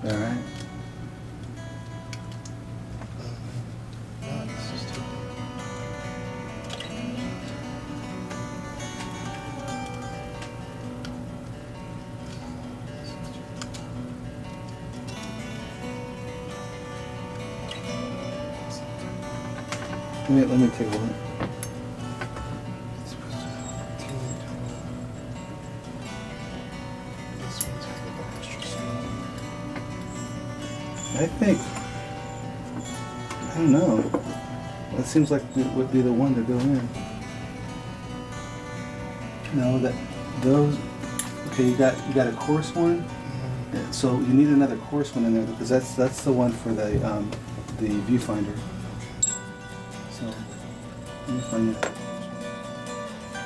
All right. No, this is too Let me take a look. It's supposed to have a teeny tiny. This one's has like an extra small. I think... I don't know. That seems like it would be the one to go in. No, those... Okay, you got a coarse one. Yeah, so you need another coarse one in there because that's the one for the viewfinder. So let me find it.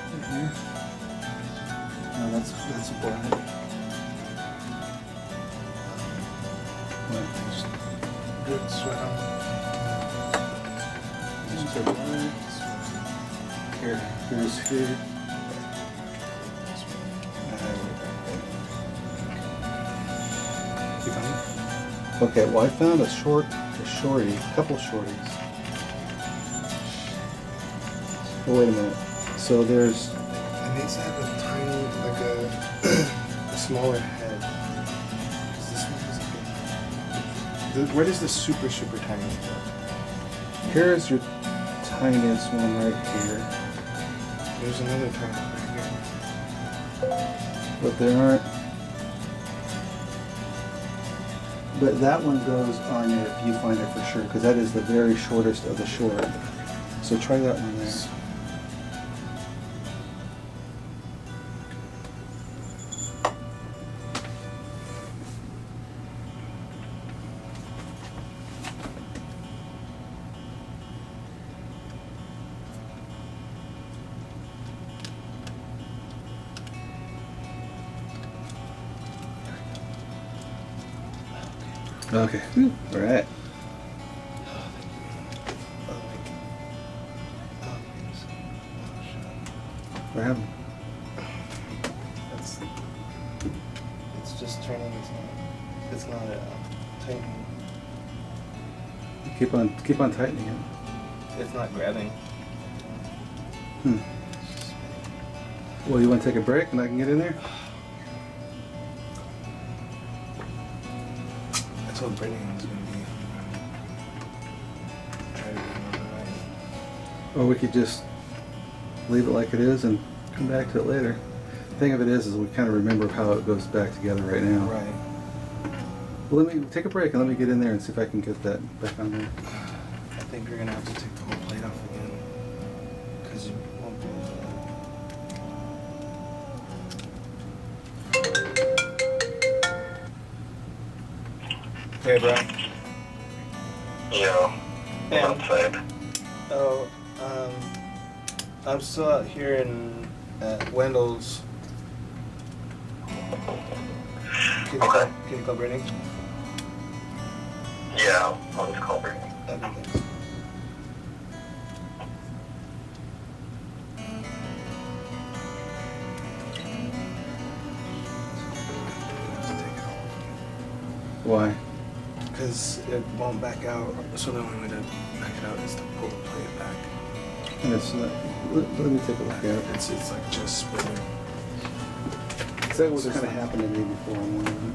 Right here. No, that's black. What? Good sweat on. These are black. Here's here. You found it? Okay, well I found a shorty, a couple shorties. Oh, wait a minute. So there's, And these have a tiny, like a smaller head. 'Cause this one has a big. Where does the super tiny one go? here's your tiniest one right here. There's another tiny one right here. But there aren't. But that one goes on your viewfinder for sure, because that is the very shortest of the short. So try that one there. Okay, all right. What happened? It's just turning. It's not tightening. Keep on tightening it. It's not grabbing. Hmm. Well, you want to take a break and I can get in there? I told Brittany I was gonna be try to be overnight. Or we could just leave it like it is and come back to it later. The thing of it is we kind of remember how it goes back together right now. Right. Well, let me take a break and let me get in there and see if I can get that back on there. I think you're gonna have to take the whole plate off again. Because you won't be able to. Hey, bro. Yo, Hey. outside. Oh, I'm still out here at Wendell's. Can you call Brittany? Yeah, I'll just call Brittany. Thanks. Why? Because it won't back out, so the only way to back it out is to pull the plate back. And it's let me take a look at it. It's like just spinning. That was kind of happened to me before on one of them.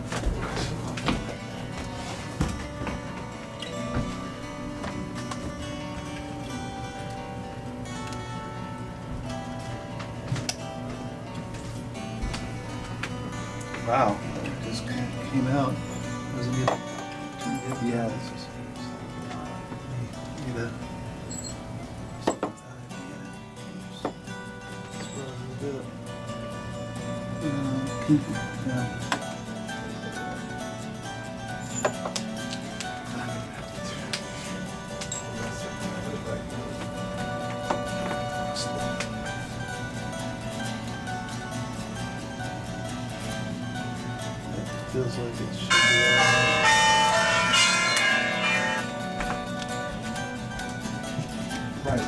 Wow, that just came out. Wasn't it? Yeah, this is. Need a. Yeah. Feels like it should be right.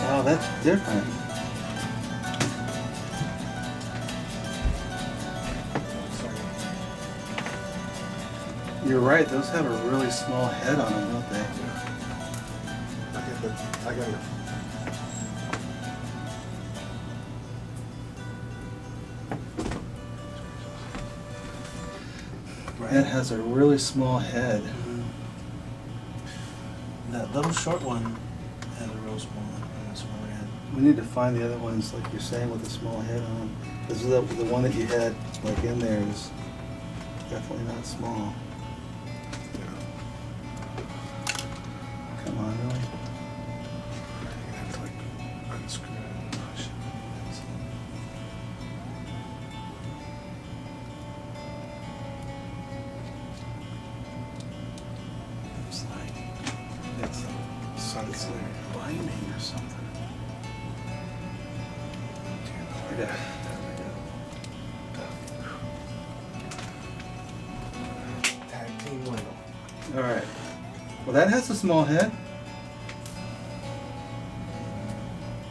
Oh, that's different. You're right, those have a really small head on them, don't they? I got it. It has a really small head. That little short one has a real small head. We need to find the other ones, like you're saying, with a small head on them. Because the one that you had, like, in there is definitely not small. Come on, really? You have to like unscrew it and push it. It's like Binding or something. Yeah. Tag team window. All right. Well, that has a small head.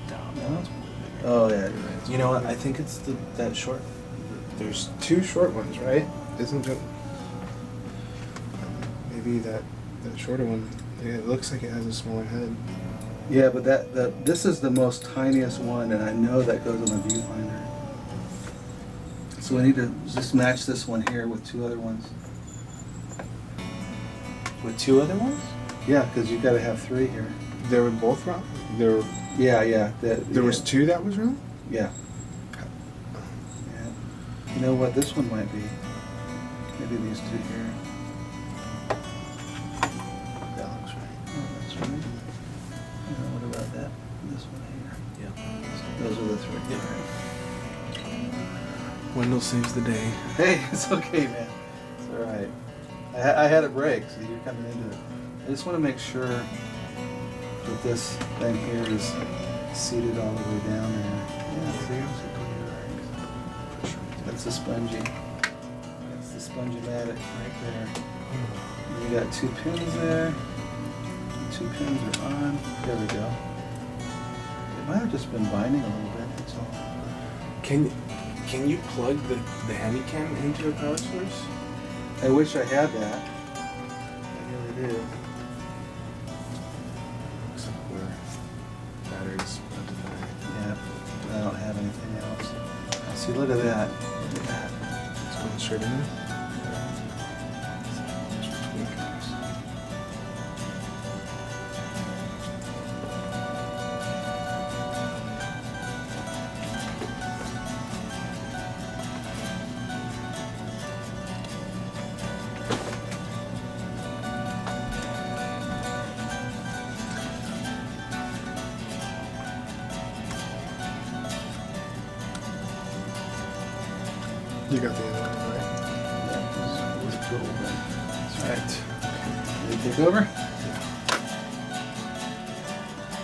No? Oh, yeah, you're right. You know what? I think it's that short. There's two short ones, right? Isn't it? Maybe that shorter one. Yeah, it looks like it has a smaller head. Yeah, but this is the most tiniest one, and I know that goes on the viewfinder. So we need to just match this one here with two other ones. With two other ones? Yeah, because you've got to have three here. They were both wrong. There was two that was wrong. Yeah. You know what? This one might be. Maybe these two here. That looks right. Oh, that's right. What about that? This one here. Yeah. Those are the three. Yeah. Windows saves the day. Hey, it's okay, man. It's all right. I had it break, so you're coming into it. I just want to make sure that this thing here is seated all the way down there. Yeah, see? That's the spongy. That's the spongy matic right there. And you got two pins there. The two pins are on. There we go. It might have just been binding a little bit, that's all. Can you plug the Handycam into a power source? I wish I had that. I really do. Looks like where batteries went to die. Yeah, I don't have anything else. See, look at that. Look at that. It's going straight in there. You got the other one, right? Yeah, it's gold. That's right. Ready to take over?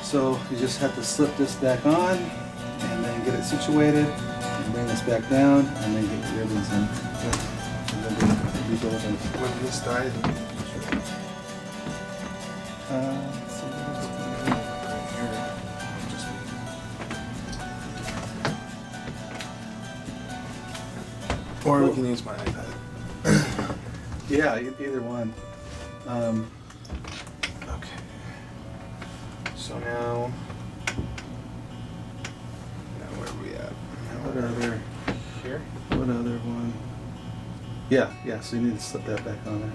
So you just have to slip this back on and then get it situated and bring this back down and then get your ribbons in. And then rebuild them. When this dies, Let's see, what is it? right here, just or we can use my iPad. Yeah, either one. Okay. So now where are we at? What other? Here? What other one? Yeah, so you need to slip that back on there.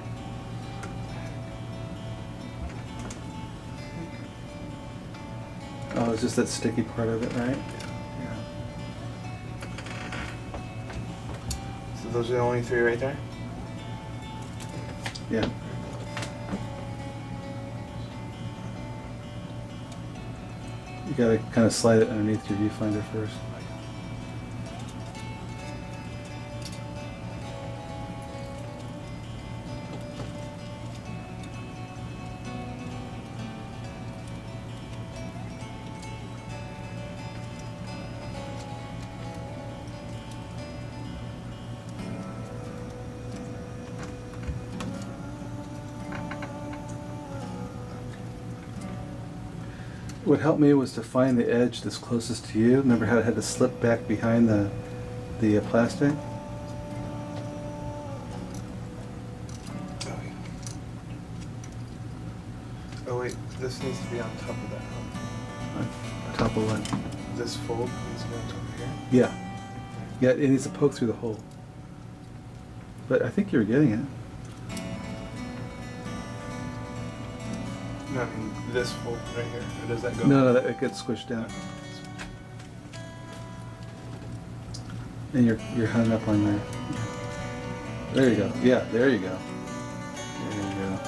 Oh, it's just that sticky part of it, right? Yeah. So those are the only three right there? Yeah. You gotta kind of slide it underneath your viewfinder first. What helped me was to find the edge that's closest to you. Remember how it had to slip back behind the plastic? Okay. Oh wait, this needs to be on top of that. On top of what? This fold needs to be on top of here. Yeah. Yeah, it needs to poke through the hole. But I think you're getting it. No, I mean this fold right here. Or does that go? No, it gets squished down. And you're hung up on there. There you go. Yeah, there you go. There you go.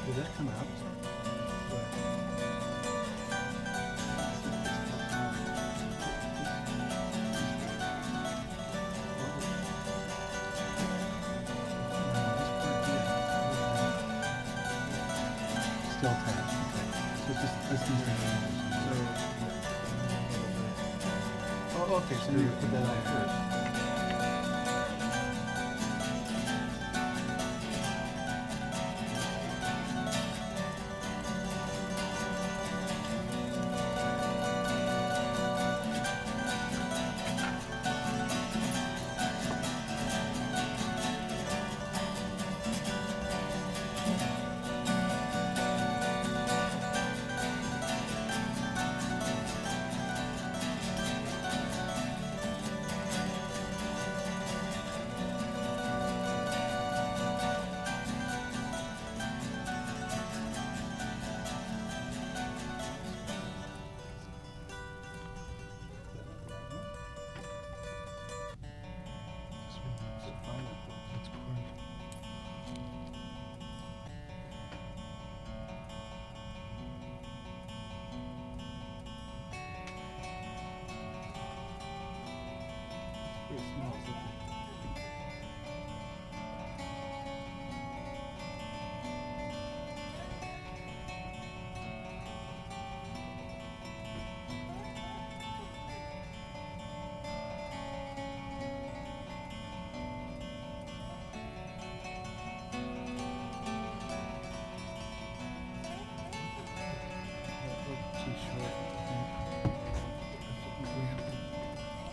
Did that come out? Still attached. So it's just this these are Oh, okay. So you put that on first.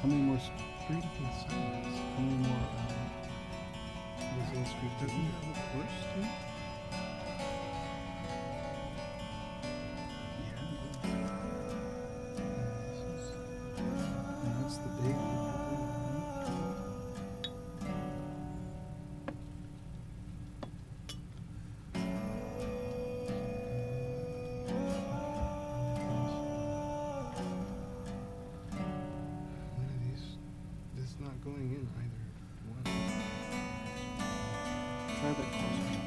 How many more screws? How many more those little screws? Doesn't it have a course too? not going in either. What? Try that closer.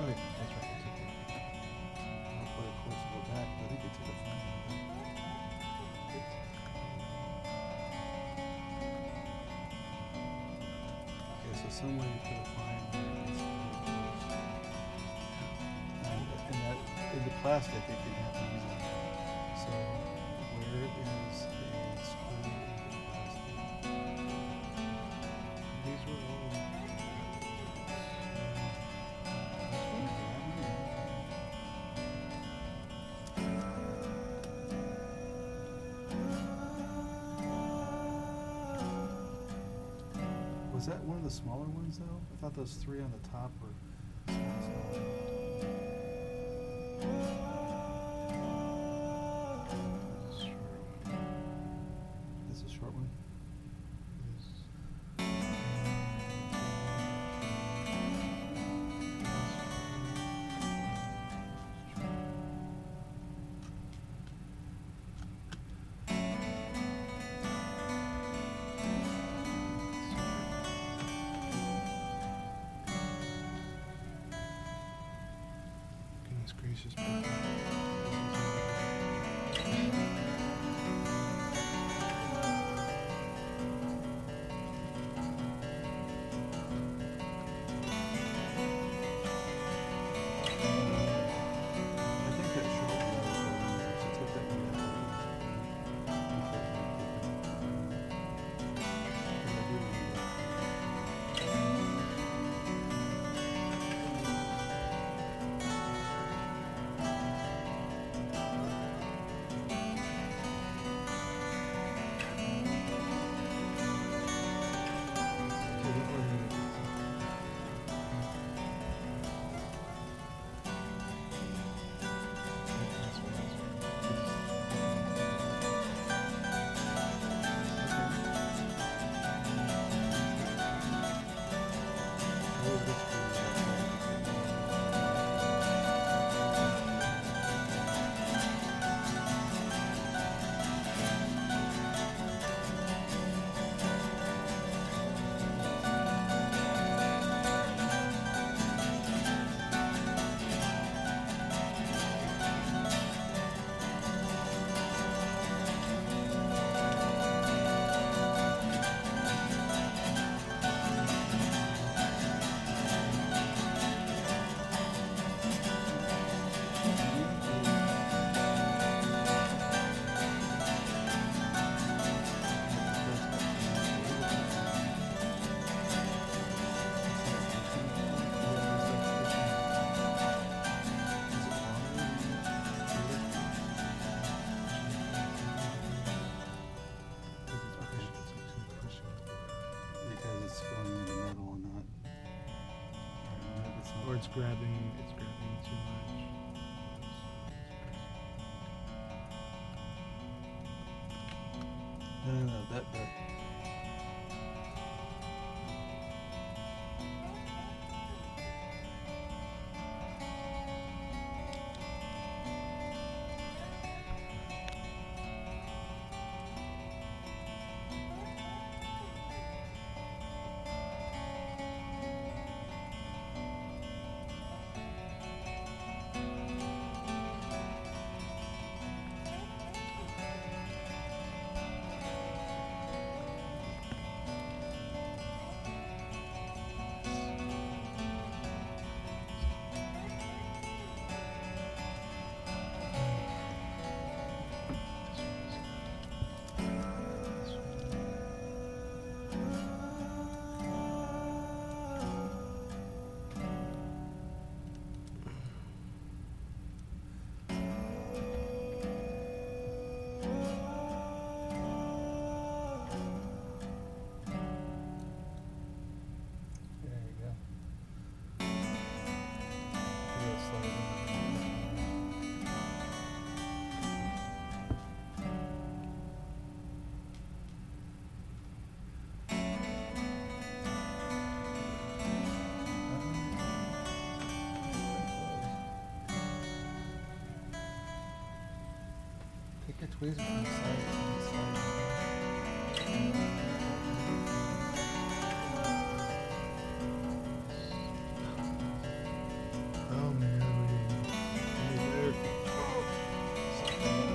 Oh, yeah, that's right. I took it. I'll put it close to the back, but I think it took a fine. Okay, so somewhere you put a fine and that in the plastic it can happen easily. So where is a screw in the plastic? These were all. Was that one of the smaller ones though? I thought those three on the top were small. This is a short one. Goodness gracious. I think that short one was the one that took that one down. it's grabbing too much. No, that. Take your tweezers from the side. Oh man, okay, that looks pretty good.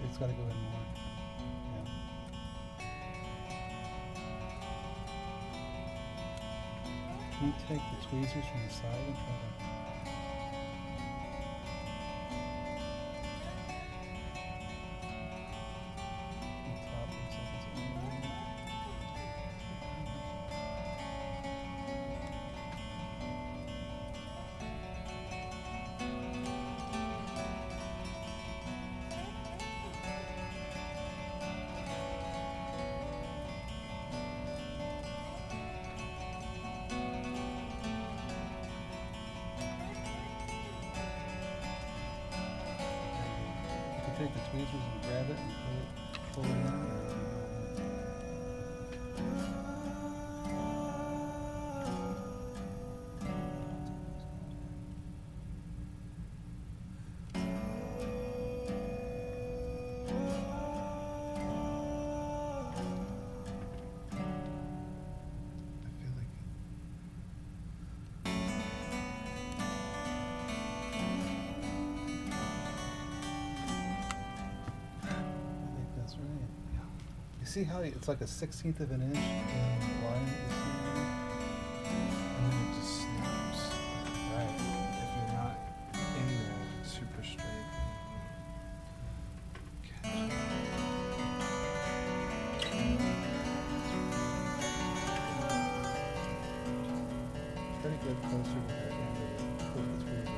It's got to go in more. Yeah. Can you take the tweezers from the side and try to... the top and see if it's in there? Take the tweezers and grab it and pull it in. See how it's like a 1/16 of an inch line? You see? get closer to the end of it. Flip the screws.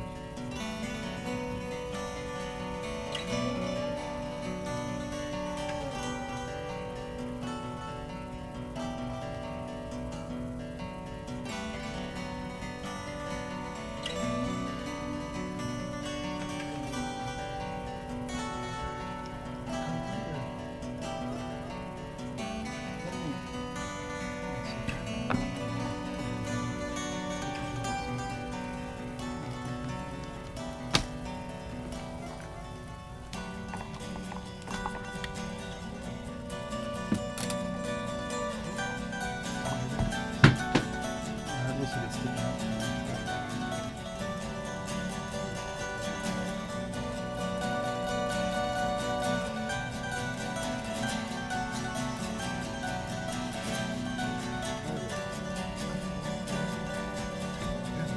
Looks like it's sticking out.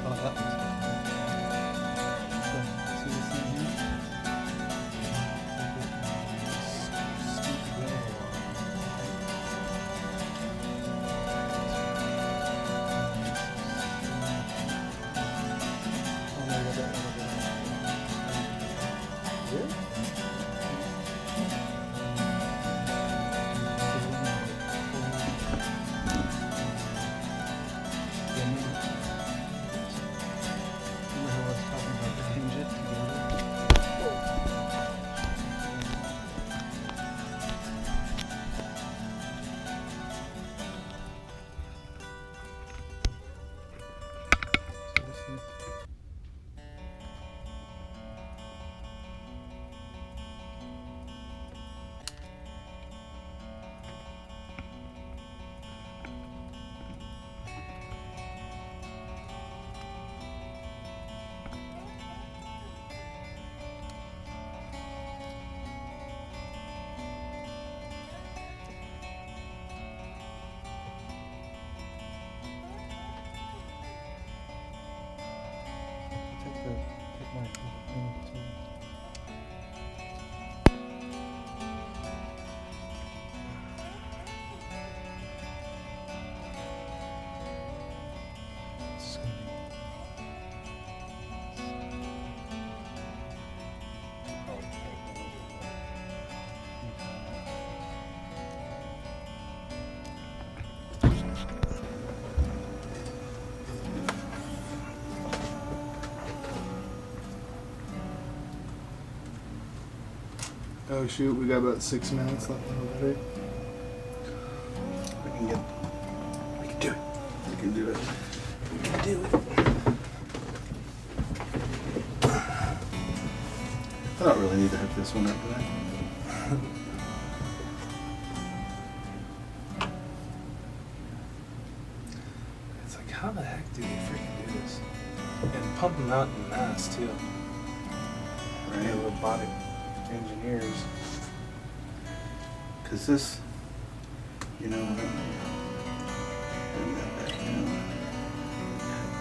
Oh, that looks good. So, see this thing here? Scoop the rail along. Oh, no, I got that. Really? Remember how I was talking about the hinge it together? So this is take my tool. This is gonna Oh shoot, we got about 6 minutes left in the battery. We can do it. We can do it. We can do it. I don't really need to hook this one up, do I? It's like, how the heck do they freaking do this? And pump them out in mass too. Right. They're robotic engineers. Because this, you know, bring that back down.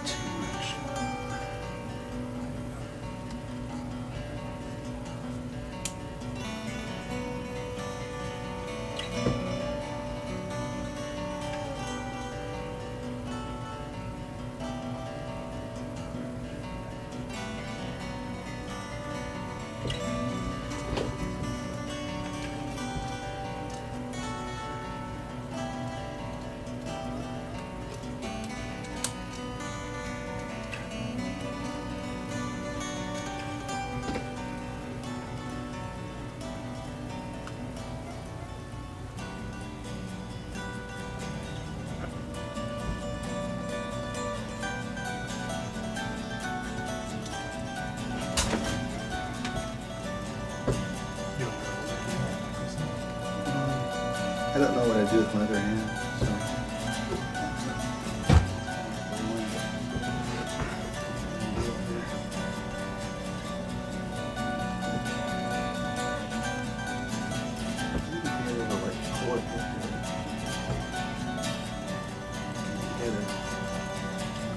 Too much. I don't know what I do with my other hand, so.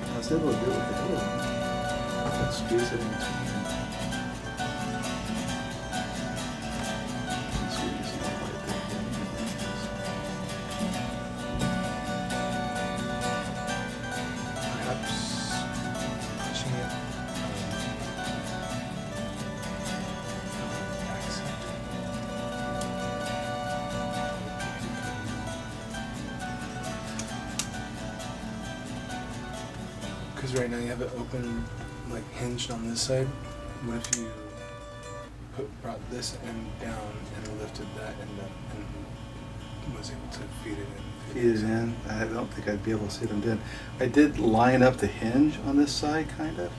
I was able to do it with the other one. That screws it in between. Perhaps Because right now you have it open, like hinged on this side. What if you brought this end down and lifted that end up and was able to feed it in? Feed it in. I don't think I'd be able to see them in. I did line up the hinge on this side, kind of,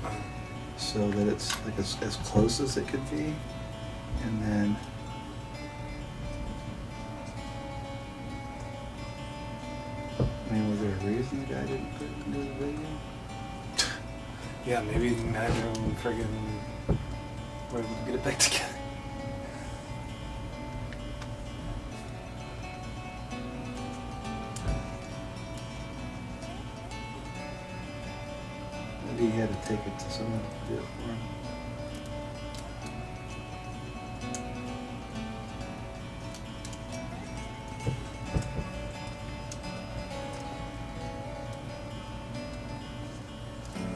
so that it's like as close as it could be, and then. I mean, was there a reason the guy didn't put it into the video? Yeah, maybe neither of them friggin' were able to get it back together. Maybe he had to take it to someone to do it for him.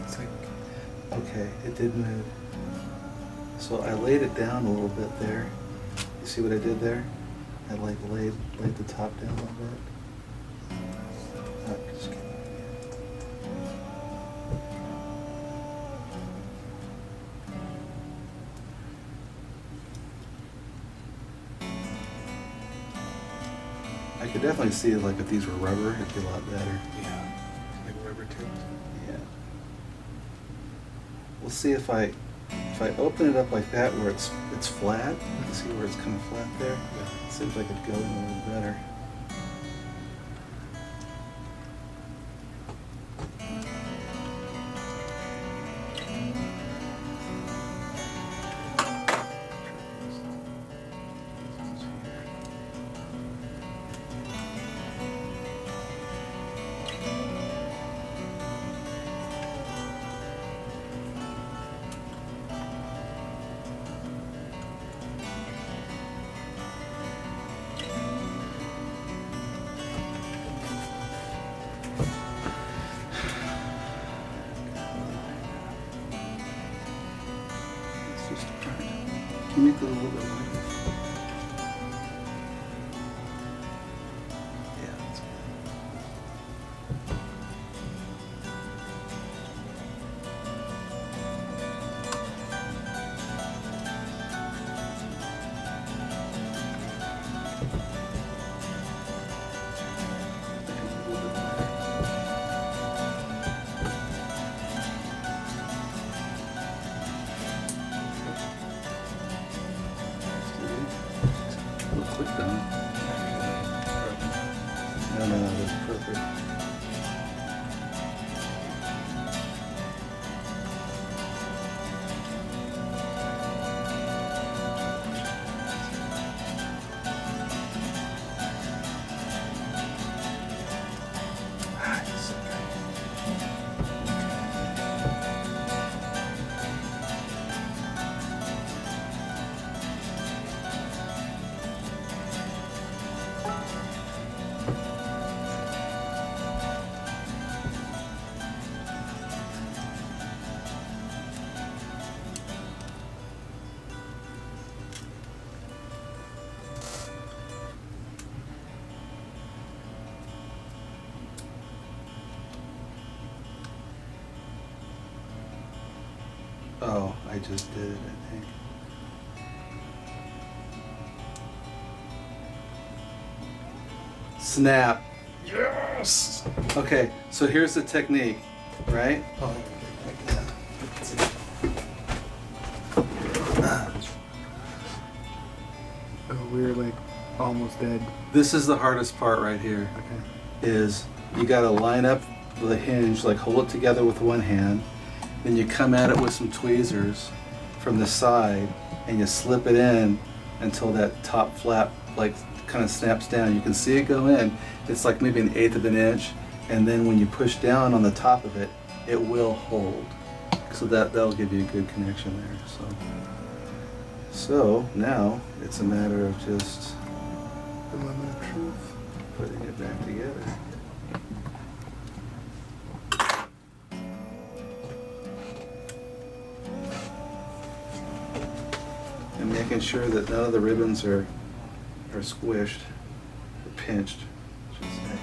It's like, Okay, it did move. So I laid it down a little bit there. You see what I did there? I like laid the top down a little bit. Oh, just kidding. I could definitely see like if these were rubber, it'd be a lot better. yeah, like rubber tipped. Yeah. We'll see if I open it up like that where it's flat. You can see where it's kind of flat there. Yeah. Seems like it'd go in a little better. It's just a part. Can you make it a little bit lighter? Yeah, that's good. A little bit lighter. We'll click down. No, that's perfect. Ah, it's so good. Oh, I just did it, I think. Snap. Yes! Okay, so here's the technique, right? Oh, we're like almost dead. This is the hardest part right here, Okay. is you gotta line up the hinge, like hold it together with one hand, then you come at it with some tweezers from the side, and you slip it in until that top flap like kind of snaps down. You can see it go in. It's like maybe 1/8 of an inch, and then when you push down on the top of it, it will hold. So that'll give you a good connection there. So now it's a matter of just The moment of truth. putting it back together. And making sure that none of the ribbons are squished or pinched, I should say.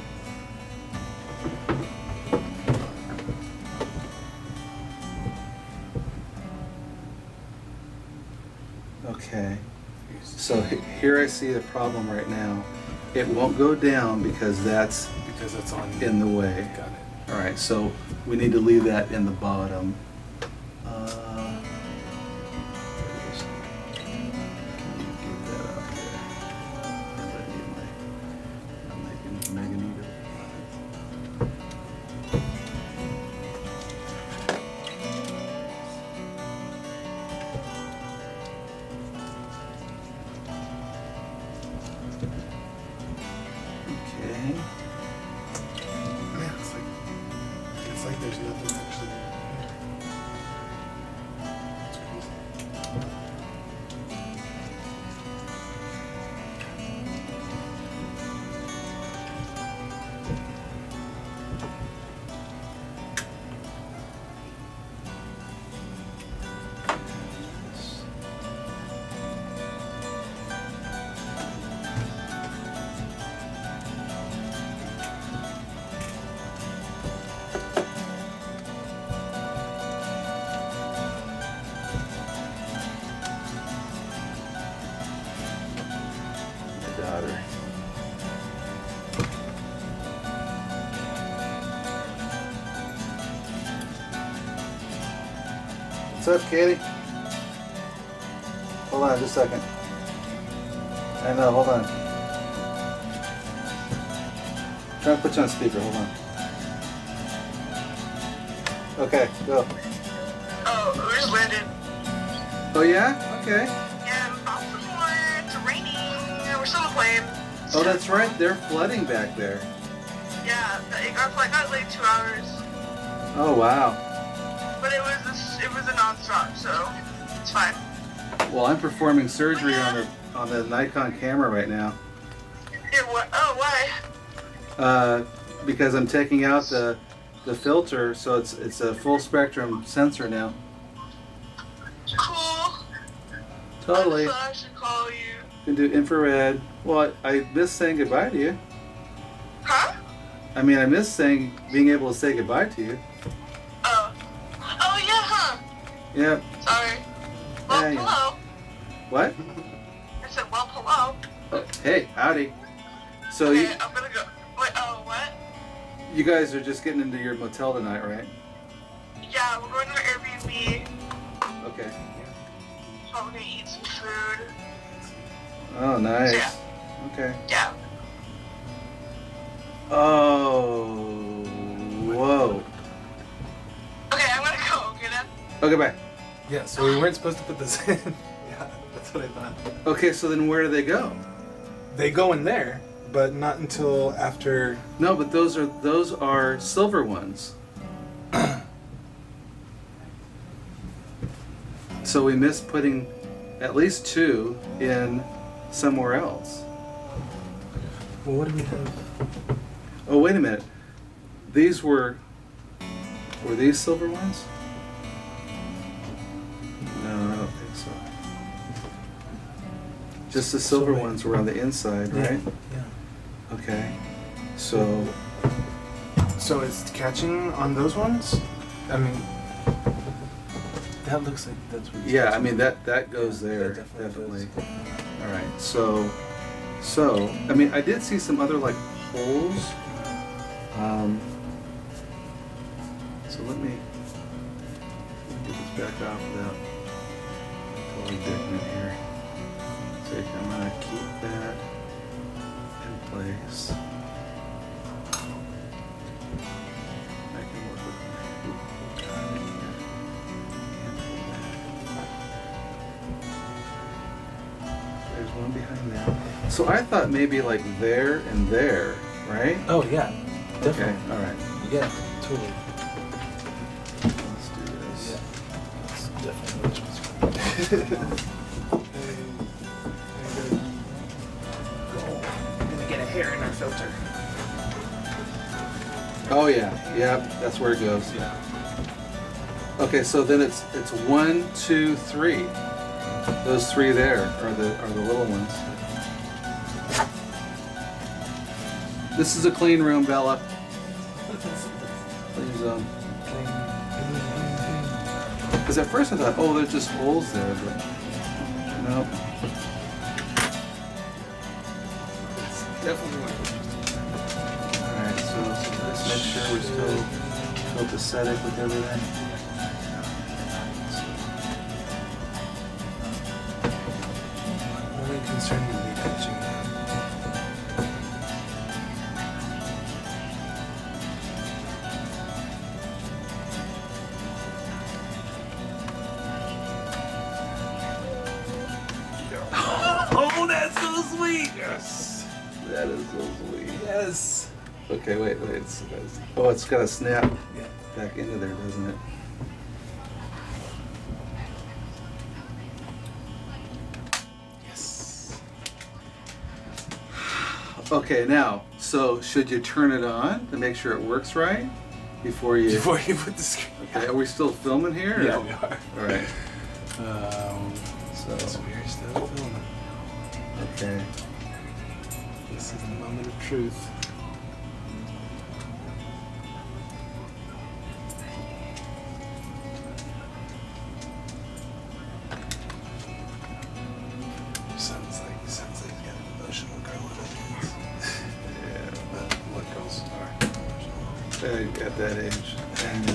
Okay. So here I see the problem right now. It won't go down because that's Because that's on in the way. Got it. All right, so we need to leave that in the bottom. Can you get that out there? And I need I'm making Magneto. Okay. Man, it's like there's nothing actually here. It's crazy. My daughter. What's up, Katie? Hold on just a second. I know, hold on. Try to put you on speaker, hold on. Okay, go. Oh, we just landed. Oh yeah? Okay. Yeah, Baltimore. It's raining. We're still on a plane. Oh, that's right. They're flooding back there. Yeah, our flight got like 2 hours, Oh wow. but it was a non-stop, so it's fine. Well, I'm performing surgery on the Nikon camera right now. What? Oh, why? Because I'm taking out the filter, so it's a full spectrum sensor now. Cool. Totally. I thought I should call you. You can do infrared. Well, I miss saying goodbye to you. Huh? I mean, I miss being able to say goodbye to you. Oh. Oh yeah, huh? Yep. Sorry. Well, Yeah, yeah. hello. What? I said, well, hello. Hey, howdy. So Okay, I'm gonna go. Wait. Oh, what? you guys are just getting into your motel tonight, right? Yeah, we're going to our Airbnb. Okay. So we're gonna eat some food. Oh, nice. Yeah. Okay. Yeah. Oh, whoa. Okay, I'm gonna go. Okay, then. Okay, bye. Yeah, so we weren't supposed to put this in. Yeah, that's what I thought. Okay, so then where do they go? They go in there, but not until after. No, but those are silver ones. So we missed putting at least 2 in somewhere else. Well, what do we have? Oh, wait a minute. These were these silver ones? No, I don't think so. Just the silver wait. ones were on the inside, right? Yeah. Okay. So, So it's catching on those ones? I mean, that looks like that's what. It's yeah, I catching. mean that goes Yeah, there, that definitely. goes. All right. So I mean, I did see some other like holes. So let me get this back off without totally digging it here. So I'm gonna keep that in place. I can work with my timing here. There's one behind that. So I thought maybe like there and there, right? Oh yeah, definitely. Okay, all right. Yeah, totally. Let's do this. Yeah, that's definitely which one's I'm gonna get a hair in our filter. Oh yeah, yep, that's where it goes. Yeah. Okay, so then it's 1, 2, 3. Those 3 there are the little ones. This is a clean room, Bella. Clean zone. Because at first I thought, oh, there's just holes there, but Nope. It's definitely one of those. Alright, so let's make sure we're still copacetic with everything. Only concern would be touching that. Oh, that's so sweet! Yes! That is so sweet. Yes. Okay, wait. Oh, it's got to snap back into there, doesn't it? Yes. Okay, now, so should you turn it on to make sure it works right before you Before you put the screen. Okay, are we still filming here? Yeah, or- we are. All right. So we're still filming. Okay. This is the moment of truth. Sounds like you got an emotional girl in it. Yeah. But what girls are emotional? At that age. And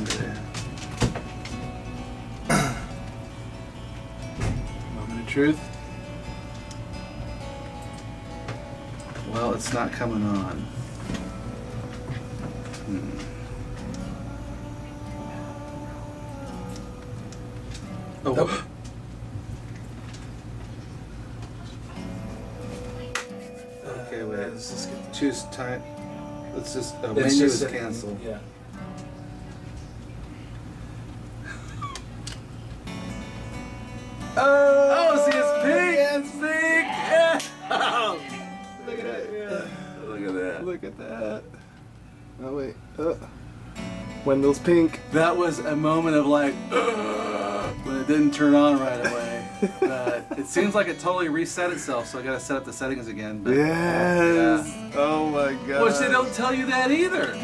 Moment of truth. well, it's not coming on. Oh. Oh. Okay, wait. Let's just get the Choose time. Let's just. It's Menu just is setting- canceled. Yeah. Oh, see, it's pink! It's pink! Yeah! Oh. Look at that. Yeah. Look at that. Look at that. Oh wait. Wendell's pink. That was a moment of like, when it didn't turn on right away. But it seems like it totally reset itself, so I gotta set up the settings again. But, Yes. Oh my god. Which they don't tell you that either.